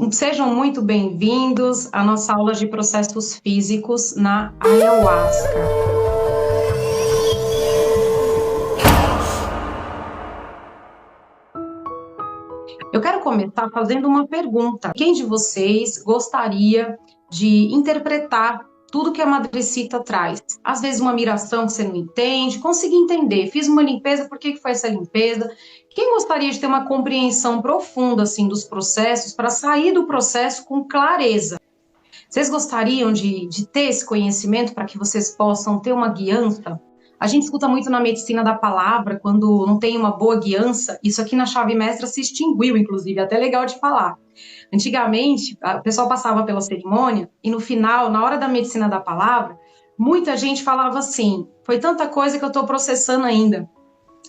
Sejam muito bem-vindos à nossa aula de processos físicos na Ayahuasca. Eu quero começar fazendo uma pergunta. Quem de vocês gostaria de interpretar tudo que a Madrecita traz? Às vezes uma miração que você não entende, consegui entender, fiz uma limpeza, por que foi essa limpeza? Quem gostaria de ter uma compreensão profunda assim dos processos para sair do processo com clareza? Vocês gostariam de ter esse conhecimento para que vocês possam ter uma guiança? A gente escuta muito na medicina da palavra, quando não tem uma boa guiança, isso aqui na chave mestra se extinguiu, inclusive, é até legal de falar. Antigamente, o pessoal passava pela cerimônia e no final, na hora da medicina da palavra, muita gente falava assim, foi tanta coisa que eu estou processando ainda.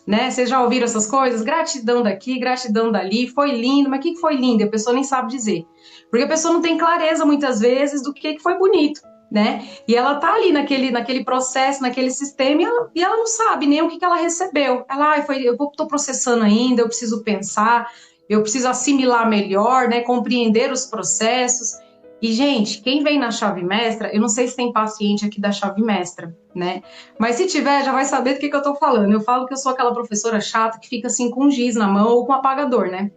Né? Vocês já ouviram essas coisas? Gratidão daqui, gratidão dali, foi lindo, mas o que foi lindo? E a pessoa nem sabe dizer. Porque a pessoa não tem clareza, muitas vezes, do que foi bonito, né? E ela tá ali naquele processo, naquele sistema, e ela não sabe nem o que ela recebeu. Ela, eu tô processando ainda, eu preciso pensar, eu preciso assimilar melhor, né? Compreender os processos. E, gente, quem vem na chave mestra, eu não sei se tem paciente aqui da chave mestra, né? Mas se tiver, já vai saber do que eu tô falando. Eu falo que eu sou aquela professora chata que fica assim com um giz na mão ou com um apagador, né?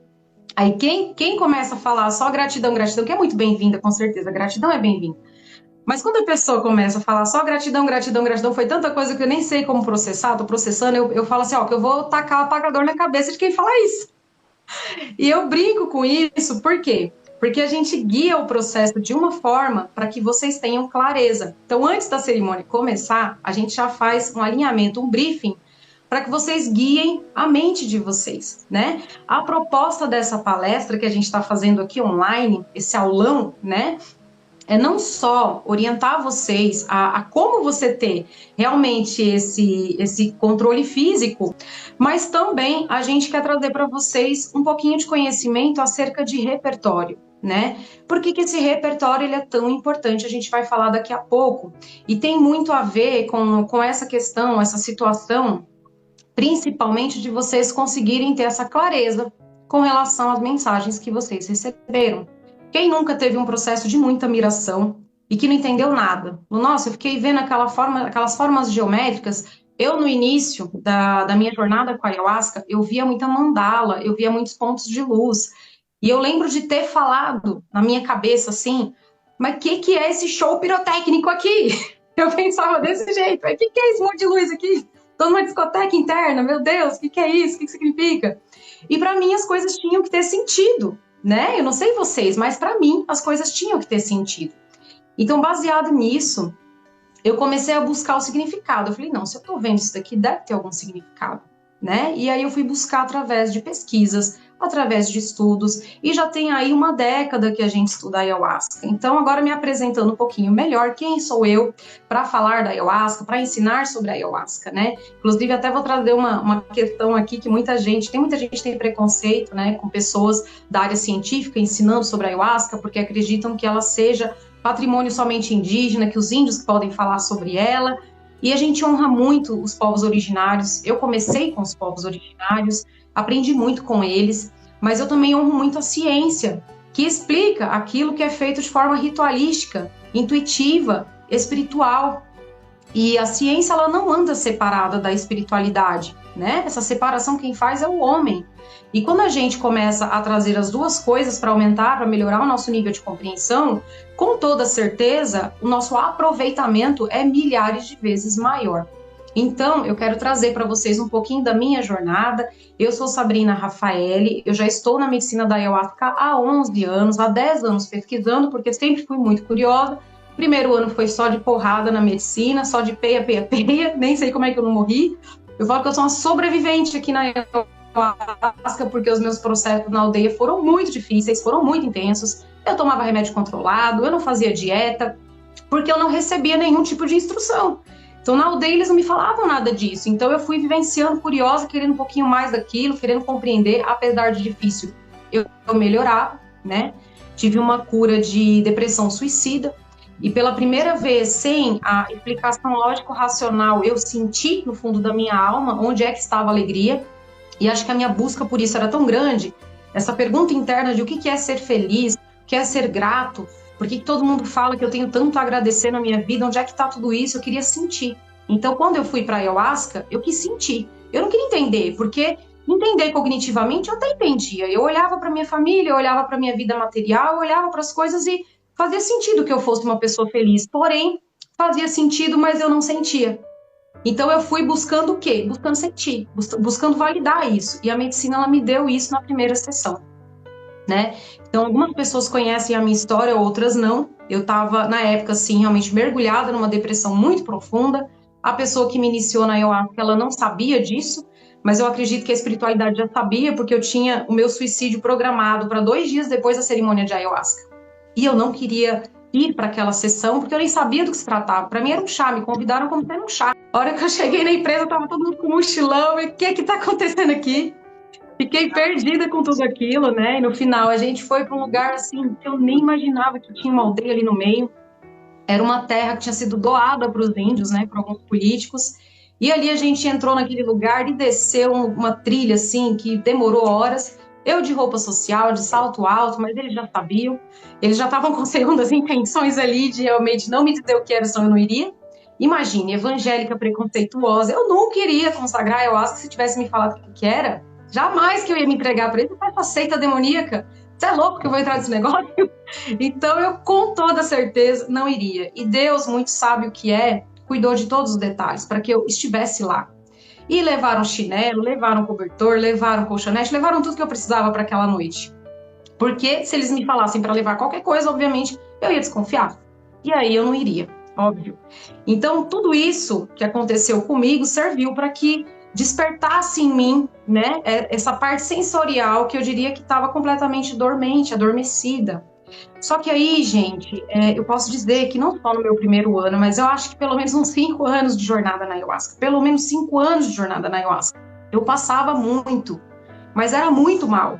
Aí quem começa a falar só gratidão, gratidão, que é muito bem-vinda, com certeza, gratidão é bem-vinda. Mas quando a pessoa começa a falar só gratidão, gratidão, gratidão, foi tanta coisa que eu nem sei como processar, tô processando, eu falo assim, ó, que eu vou tacar o apagador na cabeça de quem fala isso. E eu brinco com isso, por quê? Porque a gente guia o processo de uma forma para que vocês tenham clareza. Então, antes da cerimônia começar, a gente já faz um alinhamento, um briefing, para que vocês guiem a mente de vocês, né? A proposta dessa palestra que a gente está fazendo aqui online, esse aulão, né? É não só orientar vocês a como você ter realmente esse controle físico, mas também a gente quer trazer para vocês um pouquinho de conhecimento acerca de repertório, né? Por que esse repertório ele é tão importante? A gente vai falar daqui a pouco. E tem muito a ver com essa questão, essa situação, principalmente de vocês conseguirem ter essa clareza com relação às mensagens que vocês receberam. Quem nunca teve um processo de muita miração e que não entendeu nada? Nossa, eu fiquei vendo aquelas formas geométricas. Eu, no início da minha jornada com a Ayahuasca, eu via muita mandala, eu via muitos pontos de luz. E eu lembro de ter falado na minha cabeça assim, mas o que é esse show pirotécnico aqui? Eu pensava desse jeito, mas o que é esse monte de luz aqui? Estou numa discoteca interna, meu Deus, o que é isso? O que significa? E para mim as coisas tinham que ter sentido, né? Eu não sei vocês, mas para mim as coisas tinham que ter sentido. Então, baseado nisso, eu comecei a buscar o significado. Eu falei, não, se eu estou vendo isso daqui, deve ter algum significado, né? E aí eu fui buscar através de pesquisas, através de estudos, e já tem aí uma década que a gente estuda a Ayahuasca. Então, agora me apresentando um pouquinho melhor, quem sou eu para falar da Ayahuasca, para ensinar sobre a Ayahuasca, né? Inclusive, até vou trazer uma questão aqui que tem muita gente tem preconceito, né, com pessoas da área científica ensinando sobre a Ayahuasca, porque acreditam que ela seja patrimônio somente indígena, que os índios podem falar sobre ela, e a gente honra muito os povos originários. Eu comecei com os povos originários, aprendi muito com eles, mas eu também honro muito a ciência, que explica aquilo que é feito de forma ritualística, intuitiva, espiritual. E a ciência, ela não anda separada da espiritualidade, né? Essa separação quem faz é o homem. E quando a gente começa a trazer as duas coisas para aumentar, para melhorar o nosso nível de compreensão, com toda certeza, o nosso aproveitamento é milhares de vezes maior. Então, eu quero trazer para vocês um pouquinho da minha jornada. Eu sou Sabrina Rafaeli, eu já estou na medicina da Ayahuasca há 11 anos, há 10 anos pesquisando, porque sempre fui muito curiosa. Primeiro ano foi só de porrada na medicina, só de peia, peia, peia, nem sei como é que eu não morri. Eu falo que eu sou uma sobrevivente aqui na Ayahuasca, porque os meus processos na aldeia foram muito difíceis, foram muito intensos. Eu tomava remédio controlado, eu não fazia dieta, porque eu não recebia nenhum tipo de instrução. Então, na aldeia, eles não me falavam nada disso. Então, eu fui vivenciando, curiosa, querendo um pouquinho mais daquilo, querendo compreender, apesar de difícil, eu melhorava, né? Tive uma cura de depressão suicida. E pela primeira vez, sem a explicação lógico-racional, eu senti no fundo da minha alma onde é que estava a alegria. E acho que a minha busca por isso era tão grande. Essa pergunta interna de o que é ser feliz, que é ser grato, por que todo mundo fala que eu tenho tanto a agradecer na minha vida, onde é que está tudo isso? Eu queria sentir. Então, quando eu fui para a ayahuasca, eu quis sentir. Eu não queria entender, porque entender cognitivamente eu até entendia. Eu olhava para minha família, eu olhava para minha vida material, eu olhava para as coisas e fazia sentido que eu fosse uma pessoa feliz. Porém, fazia sentido, mas eu não sentia. Então eu fui buscando o quê? Buscando sentir, buscando validar isso. E a medicina, ela me deu isso na primeira sessão, né? Então algumas pessoas conhecem a minha história, outras não. Eu estava, na época, assim, realmente mergulhada numa depressão muito profunda. A pessoa que me iniciou na ayahuasca, ela não sabia disso, mas eu acredito que a espiritualidade já sabia, porque eu tinha o meu suicídio programado para 2 dias depois da cerimônia de ayahuasca. E eu não queria ir para aquela sessão, porque eu nem sabia do que se tratava. Para mim era um chá, me convidaram como se era um chá. A hora que eu cheguei na empresa, tava todo mundo com mochilão, e o que tá acontecendo aqui? Fiquei perdida com tudo aquilo, né? E no final a gente foi para um lugar assim que eu nem imaginava que tinha uma aldeia ali no meio. Era uma terra que tinha sido doada para os índios, né, por alguns políticos. E ali a gente entrou naquele lugar e desceu uma trilha assim que demorou horas. Eu de roupa social, de salto alto, mas eles já sabiam. Eles já estavam com segundas intenções ali de realmente não me dizer o que era, senão eu não iria. Imagine, evangélica preconceituosa. Eu não queria consagrar ayahuasca se tivesse me falado o que era. Jamais que eu ia me entregar para ele. Essa seita demoníaca. Você é louco que eu vou entrar nesse negócio? Então eu, com toda certeza, não iria. E Deus, muito sábio que é, cuidou de todos os detalhes para que eu estivesse lá. E levaram chinelo, levaram cobertor, levaram colchonete, levaram tudo que eu precisava para aquela noite. Porque se eles me falassem para levar qualquer coisa, obviamente, eu ia desconfiar. E aí eu não iria, óbvio. Então, tudo isso que aconteceu comigo serviu para que despertasse em mim, né, essa parte sensorial que eu diria que estava completamente dormente, adormecida. Só que aí, gente, eu posso dizer que não só no meu primeiro ano, mas eu acho que pelo menos uns 5 anos de jornada na ayahuasca, pelo menos 5 anos de jornada na ayahuasca, eu passava muito, mas era muito mal.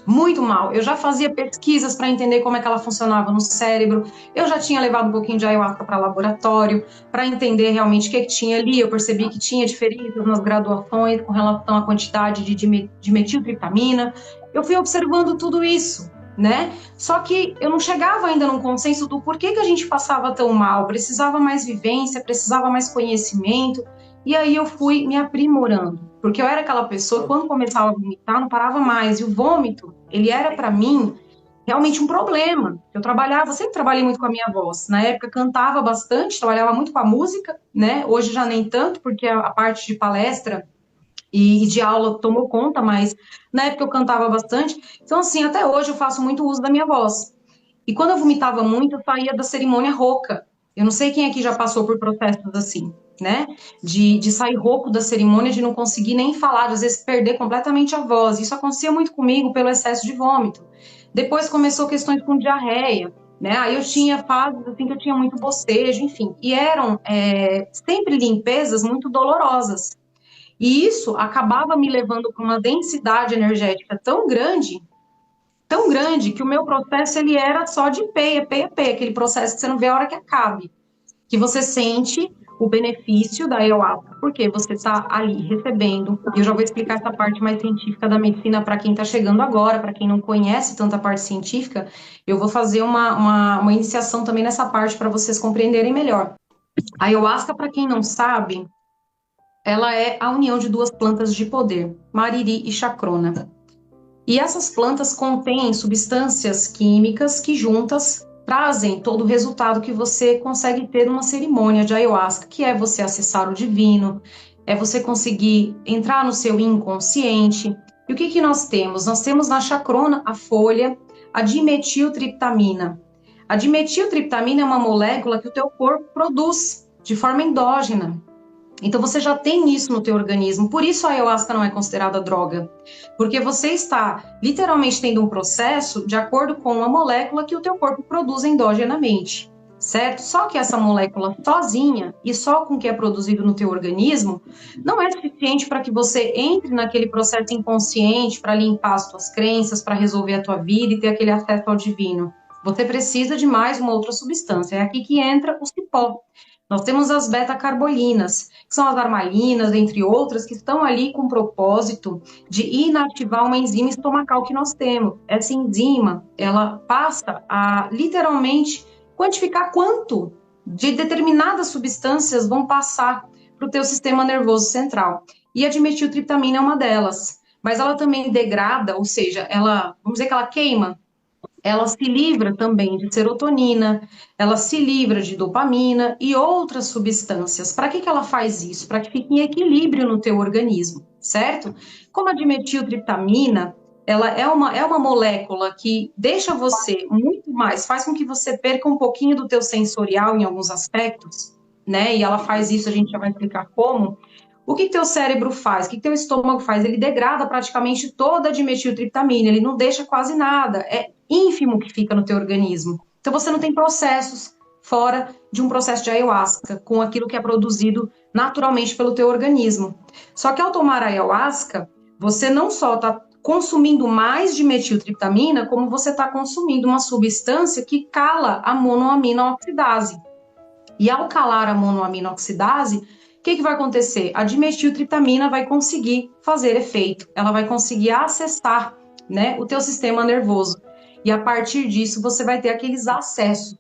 Muito mal. Eu já fazia pesquisas para entender como é que ela funcionava no cérebro. Eu já tinha levado um pouquinho de ayahuasca para laboratório, para entender realmente o que tinha ali. Eu percebi que tinha diferenças nas graduações com relação à quantidade de metiltriptamina. Eu fui observando tudo isso, né? Só que eu não chegava ainda num consenso do porquê que a gente passava tão mal. Precisava mais vivência, precisava mais conhecimento. E aí eu fui me aprimorando, porque eu era aquela pessoa, quando começava a vomitar, não parava mais. E o vômito, ele era para mim realmente um problema. Eu trabalhava, sempre trabalhei muito com a minha voz. Na época cantava bastante, trabalhava muito com a música, né? Hoje já nem tanto, porque a parte de palestra e de aula tomou conta, mas na época eu cantava bastante. Então, assim, até hoje eu faço muito uso da minha voz. E quando eu vomitava muito, eu saía da cerimônia rouca. Eu não sei quem aqui já passou por processos assim, né? De sair rouco da cerimônia, de não conseguir nem falar, de às vezes perder completamente a voz. Isso acontecia muito comigo pelo excesso de vômito. Depois começou questões com diarreia, né? Aí eu tinha fases assim que eu tinha muito bocejo, enfim. E eram sempre limpezas muito dolorosas. E isso acabava me levando para uma densidade energética tão grande, que o meu processo ele era só de peia, aquele processo que você não vê a hora que acabe, que você sente o benefício da ayahuasca, porque você está ali recebendo, e eu já vou explicar essa parte mais científica da medicina para quem está chegando agora, para quem não conhece tanta parte científica, eu vou fazer uma iniciação também nessa parte para vocês compreenderem melhor. A ayahuasca, para quem não sabe, ela é a união de 2 plantas de poder, mariri e chacrona. E essas plantas contêm substâncias químicas que juntas trazem todo o resultado que você consegue ter numa cerimônia de ayahuasca, que é você acessar o divino, é você conseguir entrar no seu inconsciente. E o que nós temos? Nós temos na chacrona, a folha, a dimetiltriptamina. A dimetiltriptamina é uma molécula que o teu corpo produz de forma endógena. Então você já tem isso no teu organismo, por isso a ayahuasca não é considerada droga, porque você está literalmente tendo um processo de acordo com uma molécula que o teu corpo produz endogenamente, certo? Só que essa molécula sozinha e só com o que é produzido no teu organismo não é suficiente para que você entre naquele processo inconsciente para limpar as tuas crenças, para resolver a tua vida e ter aquele acesso ao divino. Você precisa de mais uma outra substância, é aqui que entra o cipó. Nós temos as beta-carbolinas, que são as armalinas, entre outras, que estão ali com o propósito de inativar uma enzima estomacal que nós temos. Essa enzima, ela passa a, literalmente, quantificar quanto de determinadas substâncias vão passar para o teu sistema nervoso central. E a dimetiltriptamina é uma delas. Mas ela também degrada, ou seja, ela, vamos dizer que ela queima, ela se livra também de serotonina, ela se livra de dopamina e outras substâncias. Para que ela faz isso? Para que fique em equilíbrio no teu organismo, certo? Como a dimetiltriptamina, ela é uma molécula que deixa você muito mais, faz com que você perca um pouquinho do teu sensorial em alguns aspectos, né? E ela faz isso, a gente já vai explicar como. O que teu cérebro faz? O que teu estômago faz? Ele degrada praticamente toda a dimetiltriptamina, ele não deixa quase nada, é ínfimo que fica no teu organismo. Então você não tem processos fora de um processo de ayahuasca, com aquilo que é produzido naturalmente pelo teu organismo. Só que ao tomar a ayahuasca, você não só está consumindo mais dimetiltriptamina, como você está consumindo uma substância que cala a monoaminoxidase. E ao calar a monoaminoxidase, o que vai acontecer? A dimetiltriptamina vai conseguir fazer efeito, ela vai conseguir acessar, né, o teu sistema nervoso. E a partir disso você vai ter aqueles acessos.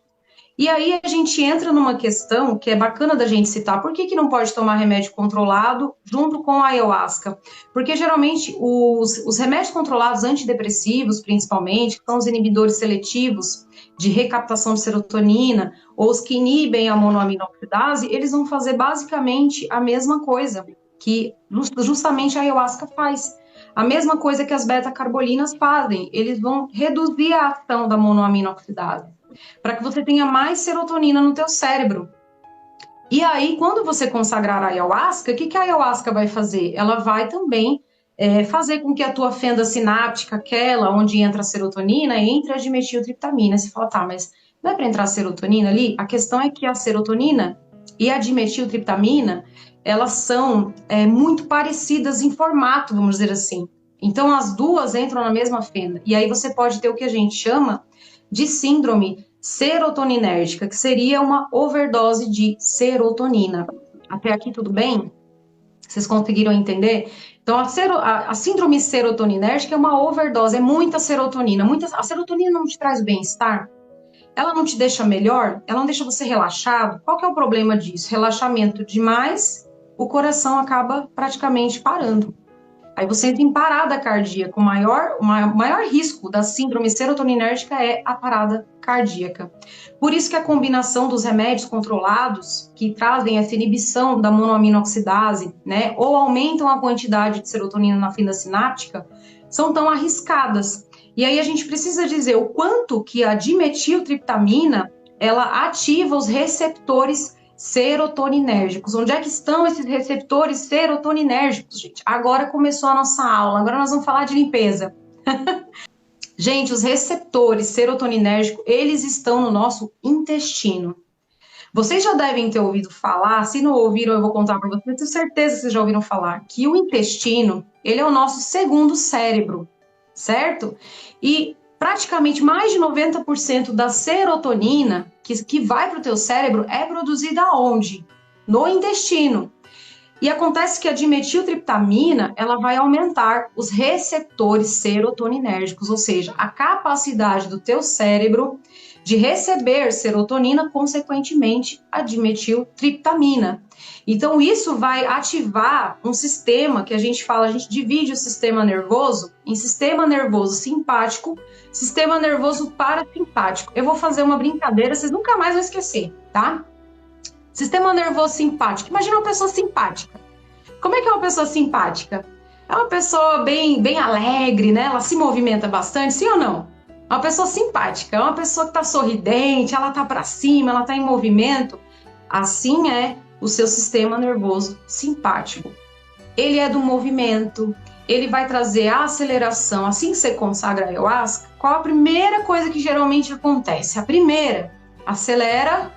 E aí a gente entra numa questão que é bacana da gente citar. Por que não pode tomar remédio controlado junto com a ayahuasca? Porque geralmente os remédios controlados antidepressivos, principalmente, que são os inibidores seletivos de recaptação de serotonina, ou os que inibem a monoaminoxidase, eles vão fazer basicamente a mesma coisa que justamente a ayahuasca faz. A mesma coisa que as beta-carbolinas fazem, eles vão reduzir a ação da monoaminoxidase, para que você tenha mais serotonina no teu cérebro. E aí, quando você consagrar a ayahuasca, o que a ayahuasca vai fazer? Ela vai também fazer com que a tua fenda sináptica, aquela onde entra a serotonina, entre a dimetiltriptamina. Você fala, tá, mas não é para entrar a serotonina ali? A questão é que a serotonina e a dimetiltriptamina, elas são muito parecidas em formato, vamos dizer assim. Então, as duas entram na mesma fenda. E aí você pode ter o que a gente chama de síndrome serotoninérgica, que seria uma overdose de serotonina. Até aqui tudo bem? Vocês conseguiram entender? Então, a síndrome serotoninérgica é uma overdose, é muita serotonina. A serotonina não te traz bem-estar? Ela não te deixa melhor? Ela não deixa você relaxado? Qual que é o problema disso? Relaxamento demais, o coração acaba praticamente parando. Aí você entra em parada cardíaca. O maior risco da síndrome serotoninérgica é a parada cardíaca. Por isso que a combinação dos remédios controlados, que trazem essa inibição da monoaminoxidase, né, ou aumentam a quantidade de serotonina na fenda sináptica, são tão arriscadas. E aí a gente precisa dizer o quanto que a dimetiltriptamina, ela ativa os receptores serotoninérgicos. Onde é que estão esses receptores serotoninérgicos, gente? Agora começou a nossa aula, agora nós vamos falar de limpeza. Gente, os receptores serotoninérgicos, eles estão no nosso intestino. Vocês já devem ter ouvido falar, se não ouviram eu vou contar para vocês, tenho certeza que vocês já ouviram falar, que o intestino, ele é o nosso segundo cérebro, certo? E praticamente mais de 90% da serotonina que vai para o teu cérebro é produzida onde? No intestino. E acontece que a dimetiltriptamina, ela vai aumentar os receptores serotoninérgicos, ou seja, a capacidade do teu cérebro de receber serotonina, consequentemente, a dimetiltriptamina. Então, isso vai ativar um sistema que a gente fala, a gente divide o sistema nervoso em sistema nervoso simpático, sistema nervoso parasimpático. Eu vou fazer uma brincadeira, vocês nunca mais vão esquecer, tá? Sistema nervoso simpático. Imagina uma pessoa simpática. Como é que é uma pessoa simpática? É uma pessoa bem alegre, né? Ela se movimenta bastante, sim ou não? É uma pessoa simpática, é uma pessoa que está sorridente, ela está para cima, ela está em movimento. Assim é o seu sistema nervoso simpático. Ele é do movimento, ele vai trazer a aceleração. Assim que você consagra a ayahuasca, qual a primeira coisa que geralmente acontece? A primeira, acelera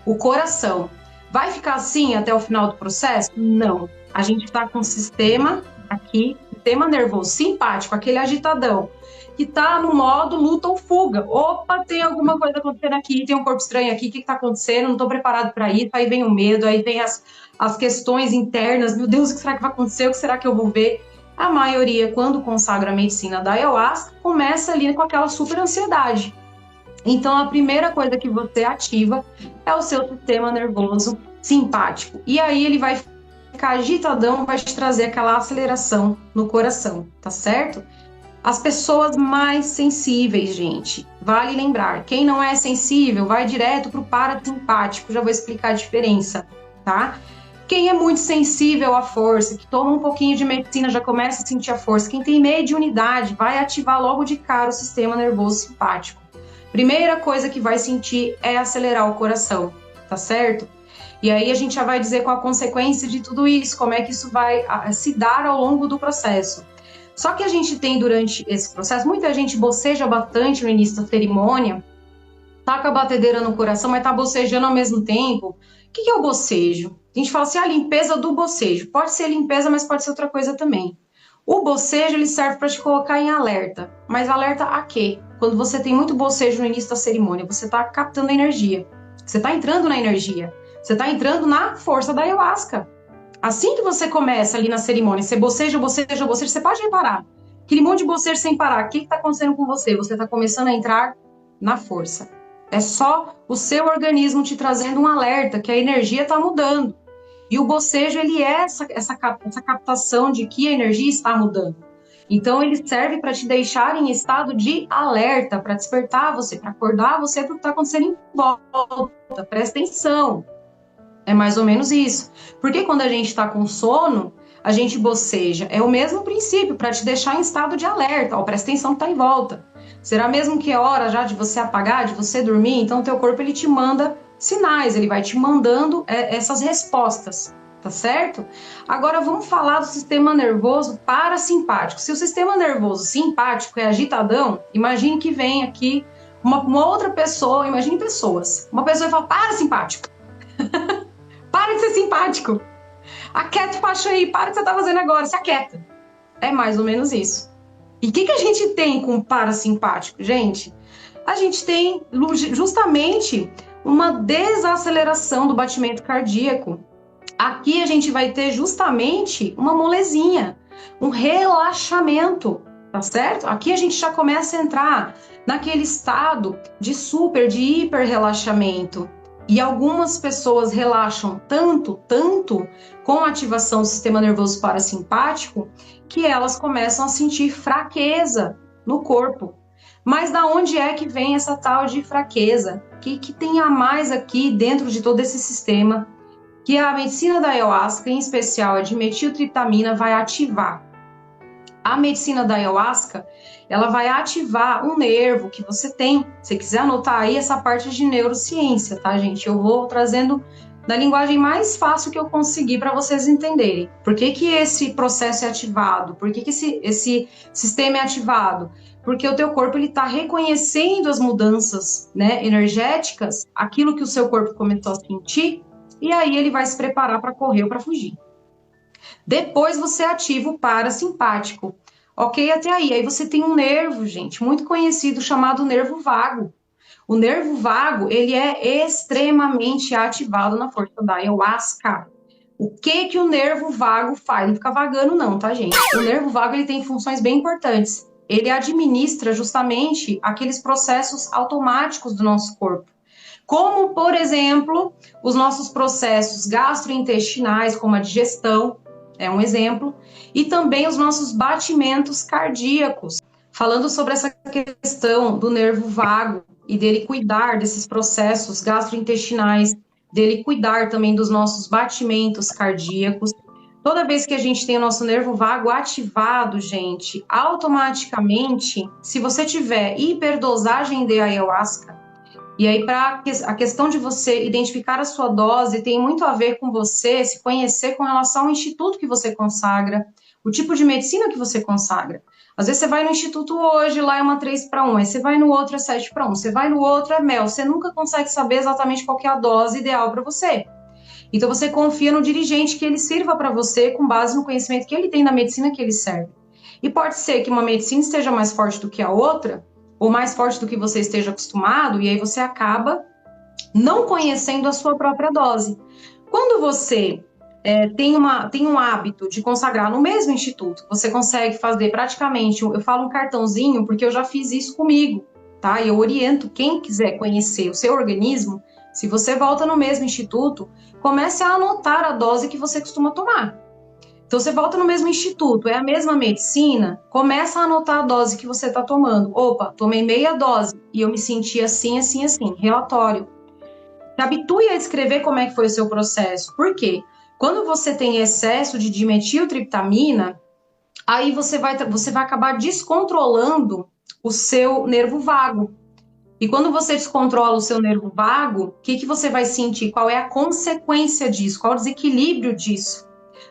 o coração. Vai ficar assim até o final do processo? Não. A gente está com o sistema aqui sistema nervoso simpático, aquele agitadão, que tá no modo luta ou fuga. Opa, tem alguma coisa acontecendo aqui, tem um corpo estranho aqui, o que tá acontecendo? Não tô preparado para isso. Aí vem o medo, aí vem as questões internas. Meu Deus, o que será que vai acontecer? O que será que eu vou ver? A maioria, quando consagra a medicina da ayahuasca, começa ali com aquela super ansiedade. Então, a primeira coisa que você ativa é o seu sistema nervoso simpático. E aí ele vai ficar agitadão, vai te trazer aquela aceleração no coração, tá certo? As pessoas mais sensíveis, gente, vale lembrar, quem não é sensível vai direto para o parasimpático, já vou explicar a diferença, tá? Quem é muito sensível à força, que toma um pouquinho de medicina, já começa a sentir a força. Quem tem mediunidade vai ativar logo de cara o sistema nervoso simpático. Primeira coisa que vai sentir é acelerar o coração, tá certo? E aí a gente já vai dizer qual a consequência de tudo isso, como é que isso vai se dar ao longo do processo. Só que a gente tem durante esse processo, muita gente boceja bastante no início da cerimônia, tá com a batedeira no coração, mas tá bocejando ao mesmo tempo. O que é o bocejo? A gente fala assim, a limpeza do bocejo. Pode ser limpeza, mas pode ser outra coisa também. O bocejo, ele serve para te colocar em alerta. Mas alerta a quê? Quando você tem muito bocejo no início da cerimônia, você tá captando energia. Você tá entrando na energia. Você tá entrando na força da ayahuasca. Assim que você começa ali na cerimônia, você boceja, você pode reparar. Aquele monte de bocejo sem parar. O que está acontecendo com você? Você está começando a entrar na força. É só o seu organismo te trazendo um alerta que a energia está mudando. E o bocejo, ele é essa captação de que a energia está mudando. Então, ele serve para te deixar em estado de alerta, para despertar você, para acordar você para o que está acontecendo em volta. Presta atenção. É mais ou menos isso. Porque quando a gente está com sono, a gente boceja. É o mesmo princípio, para te deixar em estado de alerta. Ó, presta atenção que está em volta. Será mesmo que é hora já de você apagar, de você dormir? Então, o teu corpo, ele te manda sinais, ele vai te mandando essas respostas, tá certo? Agora, vamos falar do sistema nervoso parasimpático. Se o sistema nervoso simpático é agitadão, imagine que vem aqui uma outra pessoa, imagine pessoas. Uma pessoa fala, parasimpático. Para de ser simpático. Aquieta o facho aí, para o que você está fazendo agora, se aquieta. É mais ou menos isso. E o que a gente tem com o parasimpático, gente? A gente tem justamente uma desaceleração do batimento cardíaco. Aqui a gente vai ter justamente uma molezinha, um relaxamento, tá certo? Aqui a gente já começa a entrar naquele estado de super, de hiper relaxamento. E algumas pessoas relaxam tanto com a ativação do sistema nervoso parasimpático que elas começam a sentir fraqueza no corpo. Mas da onde é que vem essa tal de fraqueza? O que tem a mais aqui dentro de todo esse sistema que a medicina da ayahuasca, em especial a dimetiltriptamina, vai ativar? A medicina da ayahuasca, ela vai ativar um nervo que você tem. Se quiser anotar aí essa parte de neurociência, tá, gente? Eu vou trazendo da linguagem mais fácil que eu conseguir para vocês entenderem. Por que esse processo é ativado? Por que esse sistema é ativado? Porque o teu corpo está reconhecendo as mudanças, né, energéticas, aquilo que o seu corpo começou a sentir, e aí ele vai se preparar para correr ou para fugir. Depois você ativa o parasimpático. Ok, até aí. Aí você tem um nervo, gente, muito conhecido, chamado nervo vago. O nervo vago, ele é extremamente ativado na força da ayahuasca. O que o nervo vago faz? Não fica vagando não, tá, gente? O nervo vago, ele tem funções bem importantes. Ele administra justamente aqueles processos automáticos do nosso corpo. Como, por exemplo, os nossos processos gastrointestinais, como a digestão, é um exemplo, e também os nossos batimentos cardíacos. Falando sobre essa questão do nervo vago e dele cuidar desses processos gastrointestinais, dele cuidar também dos nossos batimentos cardíacos. Toda vez que a gente tem o nosso nervo vago ativado, gente, automaticamente, se você tiver hiperdosagem de ayahuasca, e aí para a questão de você identificar a sua dose tem muito a ver com você se conhecer com relação ao instituto que você consagra, o tipo de medicina que você consagra. Às vezes você vai no instituto hoje, lá é uma 3:1, aí você vai no outro é 7:1, você vai no outro é mel, você nunca consegue saber exatamente qual que é a dose ideal para você. Então você confia no dirigente que ele sirva para você com base no conhecimento que ele tem da medicina que ele serve. E pode ser que uma medicina esteja mais forte do que a outra, ou mais forte do que você esteja acostumado, e aí você acaba não conhecendo a sua própria dose. Quando você tem um hábito de consagrar no mesmo instituto, você consegue fazer praticamente, eu falo um cartãozinho, porque eu já fiz isso comigo, tá? E eu oriento quem quiser conhecer o seu organismo, se você volta no mesmo instituto, comece a anotar a dose que você costuma tomar. Então, você volta no mesmo instituto, é a mesma medicina, começa a anotar a dose que você está tomando. Opa, tomei meia dose e eu me senti assim, assim, assim. Relatório. Se habitue a escrever como é que foi o seu processo. Por quê? Quando você tem excesso de dimetiltriptamina, aí você vai acabar descontrolando o seu nervo vago. E quando você descontrola o seu nervo vago, o que você vai sentir? Qual é a consequência disso? Qual é o desequilíbrio disso?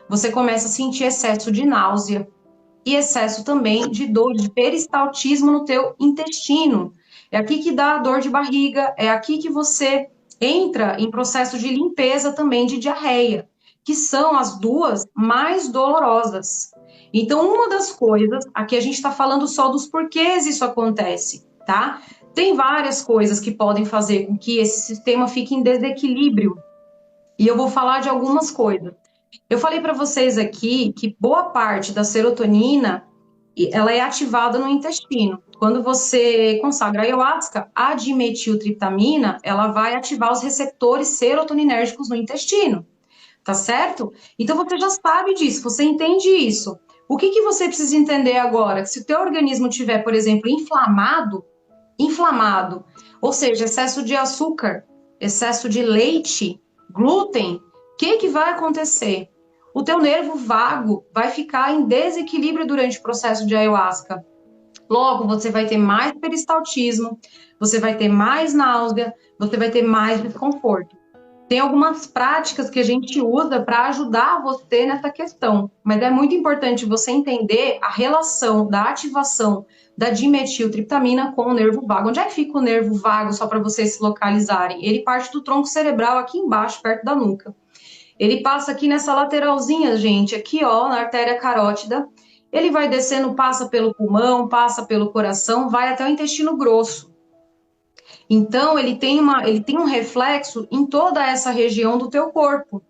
Você começa a sentir excesso de náusea e excesso também de dor, de peristaltismo no teu intestino. É aqui que dá a dor de barriga, é aqui que você entra em processo de limpeza também de diarreia, que são as duas mais dolorosas. Então, uma das coisas, aqui a gente está falando só dos porquês isso acontece, tá? Tem várias coisas que podem fazer com que esse sistema fique em desequilíbrio. E eu vou falar de algumas coisas. Eu falei para vocês aqui que boa parte da serotonina ela é ativada no intestino. Quando você consagra a ayahuasca, a dimetiltriptamina, ela vai ativar os receptores serotoninérgicos no intestino, tá certo? Então você já sabe disso, você entende isso. O que você precisa entender agora? Que se o teu organismo tiver, por exemplo, inflamado, ou seja, excesso de açúcar, excesso de leite, glúten, o que vai acontecer? O teu nervo vago vai ficar em desequilíbrio durante o processo de ayahuasca. Logo, você vai ter mais peristaltismo, você vai ter mais náusea, você vai ter mais desconforto. Tem algumas práticas que a gente usa para ajudar você nessa questão, mas é muito importante você entender a relação da ativação da dimetiltriptamina com o nervo vago. Onde é que fica o nervo vago, só para vocês se localizarem? Ele parte do tronco cerebral aqui embaixo, perto da nuca. Ele passa aqui nessa lateralzinha, gente, aqui ó, na artéria carótida. Ele vai descendo, passa pelo pulmão, passa pelo coração, vai até o intestino grosso. Então, ele tem um reflexo em toda essa região do teu corpo.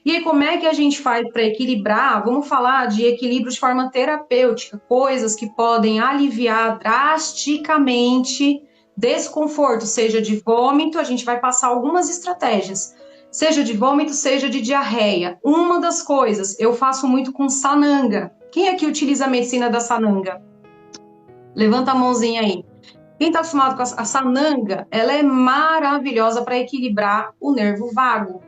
E aí, como é que a gente faz para equilibrar? Vamos falar de equilíbrio de forma terapêutica, coisas que podem aliviar drasticamente desconforto, seja de vômito, a gente vai passar algumas estratégias, seja de vômito, seja de diarreia. Uma das coisas, eu faço muito com sananga. Quem aqui utiliza a medicina da sananga? Levanta a mãozinha aí. Quem está acostumado com a sananga, ela é maravilhosa para equilibrar o nervo vago.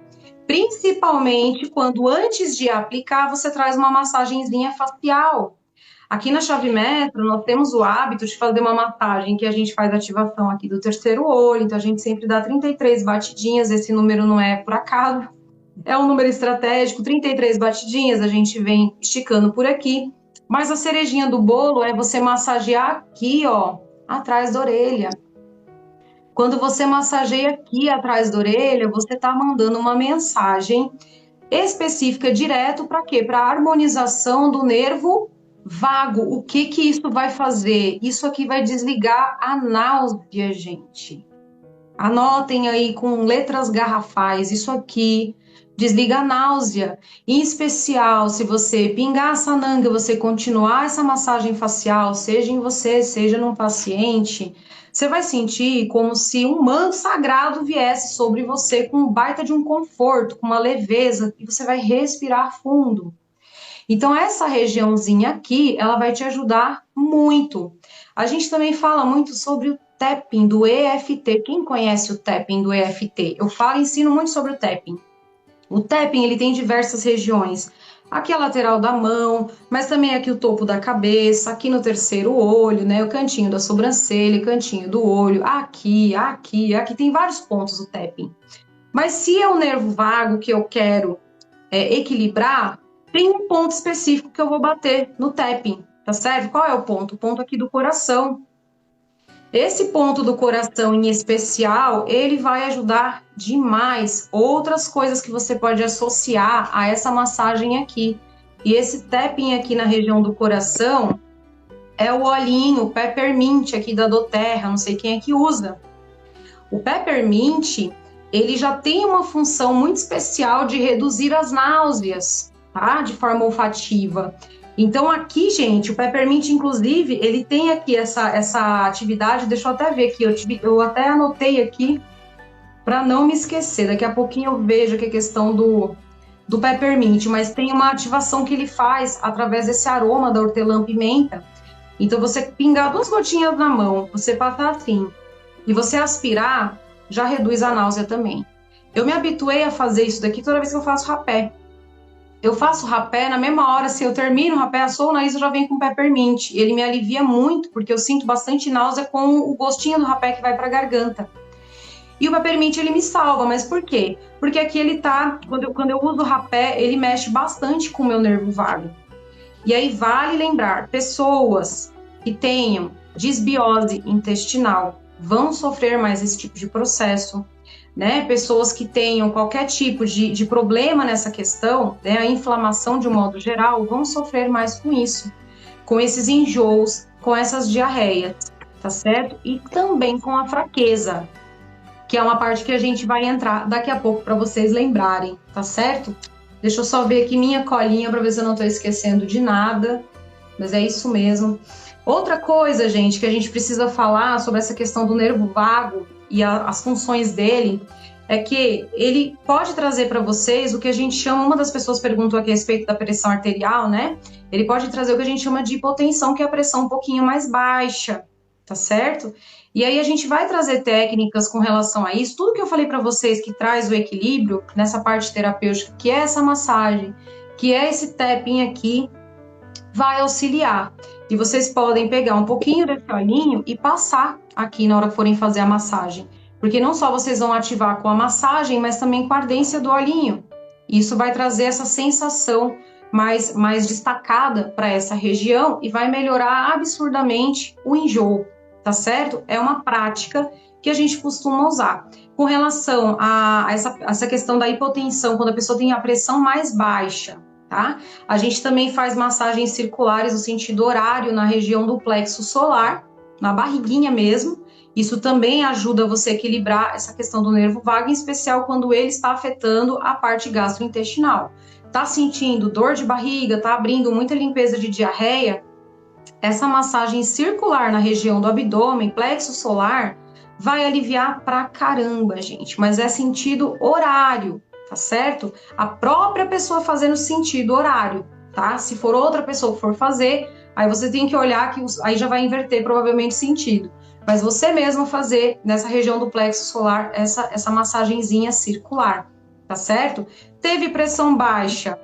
Principalmente quando antes de aplicar, você traz uma massagenzinha facial. Aqui na Chave Mestra, nós temos o hábito de fazer uma massagem que a gente faz ativação aqui do terceiro olho, então a gente sempre dá 33 batidinhas, esse número não é por acaso, é um número estratégico, 33 batidinhas, a gente vem esticando por aqui, mas a cerejinha do bolo é você massagear aqui, ó, atrás da orelha. Quando você massageia aqui atrás da orelha, você está mandando uma mensagem específica direto para quê? Para a harmonização do nervo vago. O que isso vai fazer? Isso aqui vai desligar a náusea, gente. Anotem aí com letras garrafais, isso aqui desliga a náusea. Em especial, se você pingar a sananga, você continuar essa massagem facial, seja em você, seja num paciente, você vai sentir como se um manto sagrado viesse sobre você com um baita de um conforto, com uma leveza, e você vai respirar fundo. Então, essa regiãozinha aqui, ela vai te ajudar muito. A gente também fala muito sobre o tapping do EFT. Quem conhece o tapping do EFT? Eu ensino muito sobre o tapping. O tapping, ele tem diversas regiões. Aqui a lateral da mão, mas também aqui o topo da cabeça, aqui no terceiro olho, né? O cantinho da sobrancelha, cantinho do olho, aqui tem vários pontos o tapping. Mas se é o nervo vago que eu quero equilibrar, tem um ponto específico que eu vou bater no tapping, tá certo? Qual é o ponto? O ponto aqui do coração. Esse ponto do coração em especial, ele vai ajudar demais outras coisas que você pode associar a essa massagem aqui. E esse tapping aqui na região do coração, é o olhinho, o peppermint aqui da doTERRA, não sei quem é que usa. O peppermint, ele já tem uma função muito especial de reduzir as náuseas, tá? De forma olfativa. Então aqui, gente, o peppermint, inclusive, ele tem aqui essa atividade, deixa eu até ver aqui, eu até anotei aqui para não me esquecer, daqui a pouquinho eu vejo aqui a questão do peppermint, mas tem uma ativação que ele faz através desse aroma da hortelã-pimenta. Então você pingar 2 gotinhas na mão, você passar assim, e você aspirar, já reduz a náusea também. Eu me habituei a fazer isso daqui toda vez que eu faço rapé. Eu faço rapé, na mesma hora, se eu termino o rapé, assou o nariz, eu já venho com peppermint. Ele me alivia muito, porque eu sinto bastante náusea com o gostinho do rapé que vai para a garganta. E o peppermint, ele me salva, mas por quê? Porque aqui ele tá, quando eu uso o rapé, ele mexe bastante com o meu nervo vago. E aí vale lembrar, pessoas que tenham disbiose intestinal vão sofrer mais esse tipo de processo, né? Pessoas que tenham qualquer tipo de problema nessa questão, né? A inflamação de um modo geral, vão sofrer mais com isso, com esses enjoos, com essas diarreias, tá certo? E também com a fraqueza, que é uma parte que a gente vai entrar daqui a pouco para vocês lembrarem, tá certo? Deixa eu só ver aqui minha colinha para ver se eu não estou esquecendo de nada, mas é isso mesmo. Outra coisa, gente, que a gente precisa falar sobre essa questão do nervo vago e as funções dele, é que ele pode trazer para vocês o que a gente chama, uma das pessoas perguntou aqui a respeito da pressão arterial, né? Ele pode trazer o que a gente chama de hipotensão, que é a pressão um pouquinho mais baixa, tá certo? E aí a gente vai trazer técnicas com relação a isso, tudo que eu falei para vocês que traz o equilíbrio nessa parte terapêutica, que é essa massagem, que é esse tapping aqui, vai auxiliar. E vocês podem pegar um pouquinho desse olhinho e passar aqui na hora que forem fazer a massagem. Porque não só vocês vão ativar com a massagem, mas também com a ardência do olhinho. Isso vai trazer essa sensação mais destacada para essa região e vai melhorar absurdamente o enjoo, tá certo? É uma prática que a gente costuma usar. Com relação a essa questão da hipotensão, quando a pessoa tem a pressão mais baixa, tá? A gente também faz massagens circulares no sentido horário na região do plexo solar, na barriguinha mesmo. Isso também ajuda você a equilibrar essa questão do nervo vago, em especial quando ele está afetando a parte gastrointestinal. Tá sentindo dor de barriga, tá abrindo muita limpeza de diarreia? Essa massagem circular na região do abdômen, plexo solar, vai aliviar pra caramba, gente. Mas é sentido horário, tá certo? A própria pessoa fazendo sentido horário, tá? Se for outra pessoa que for fazer, aí você tem que olhar que aí já vai inverter provavelmente sentido. Mas você mesmo fazer nessa região do plexo solar essa massagenzinha circular, tá certo? Teve pressão baixa,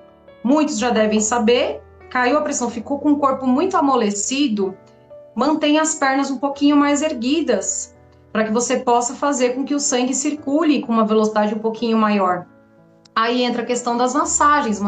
muitos já devem saber, caiu a pressão, ficou com o corpo muito amolecido, mantenha as pernas um pouquinho mais erguidas, para que você possa fazer com que o sangue circule com uma velocidade um pouquinho maior. Aí entra a questão das massagens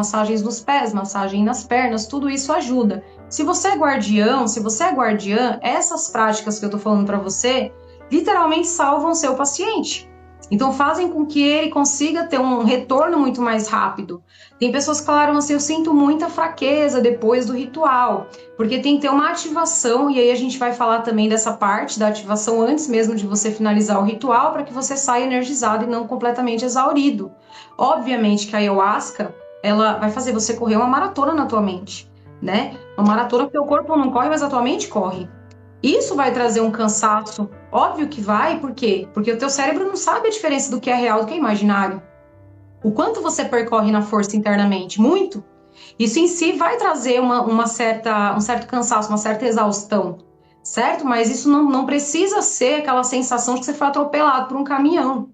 nos pés, massagem nas pernas, tudo isso ajuda. Se você é guardião, se você é guardiã, essas práticas que eu tô falando para você, literalmente salvam o seu paciente. Então fazem com que ele consiga ter um retorno muito mais rápido. Tem pessoas que falaram assim, eu sinto muita fraqueza depois do ritual, porque tem que ter uma ativação, e aí a gente vai falar também dessa parte da ativação antes mesmo de você finalizar o ritual, para que você saia energizado e não completamente exaurido. Obviamente que a ayahuasca, ela vai fazer você correr uma maratona na tua mente, né? Uma maratona que o teu corpo não corre, mas a tua mente corre. Isso vai trazer um cansaço, óbvio que vai, por quê? Porque o teu cérebro não sabe a diferença do que é real do que é imaginário. O quanto você percorre na força internamente? Muito. Isso em si vai trazer um certo cansaço, uma certa exaustão, certo? Mas isso não precisa ser aquela sensação de que você foi atropelado por um caminhão.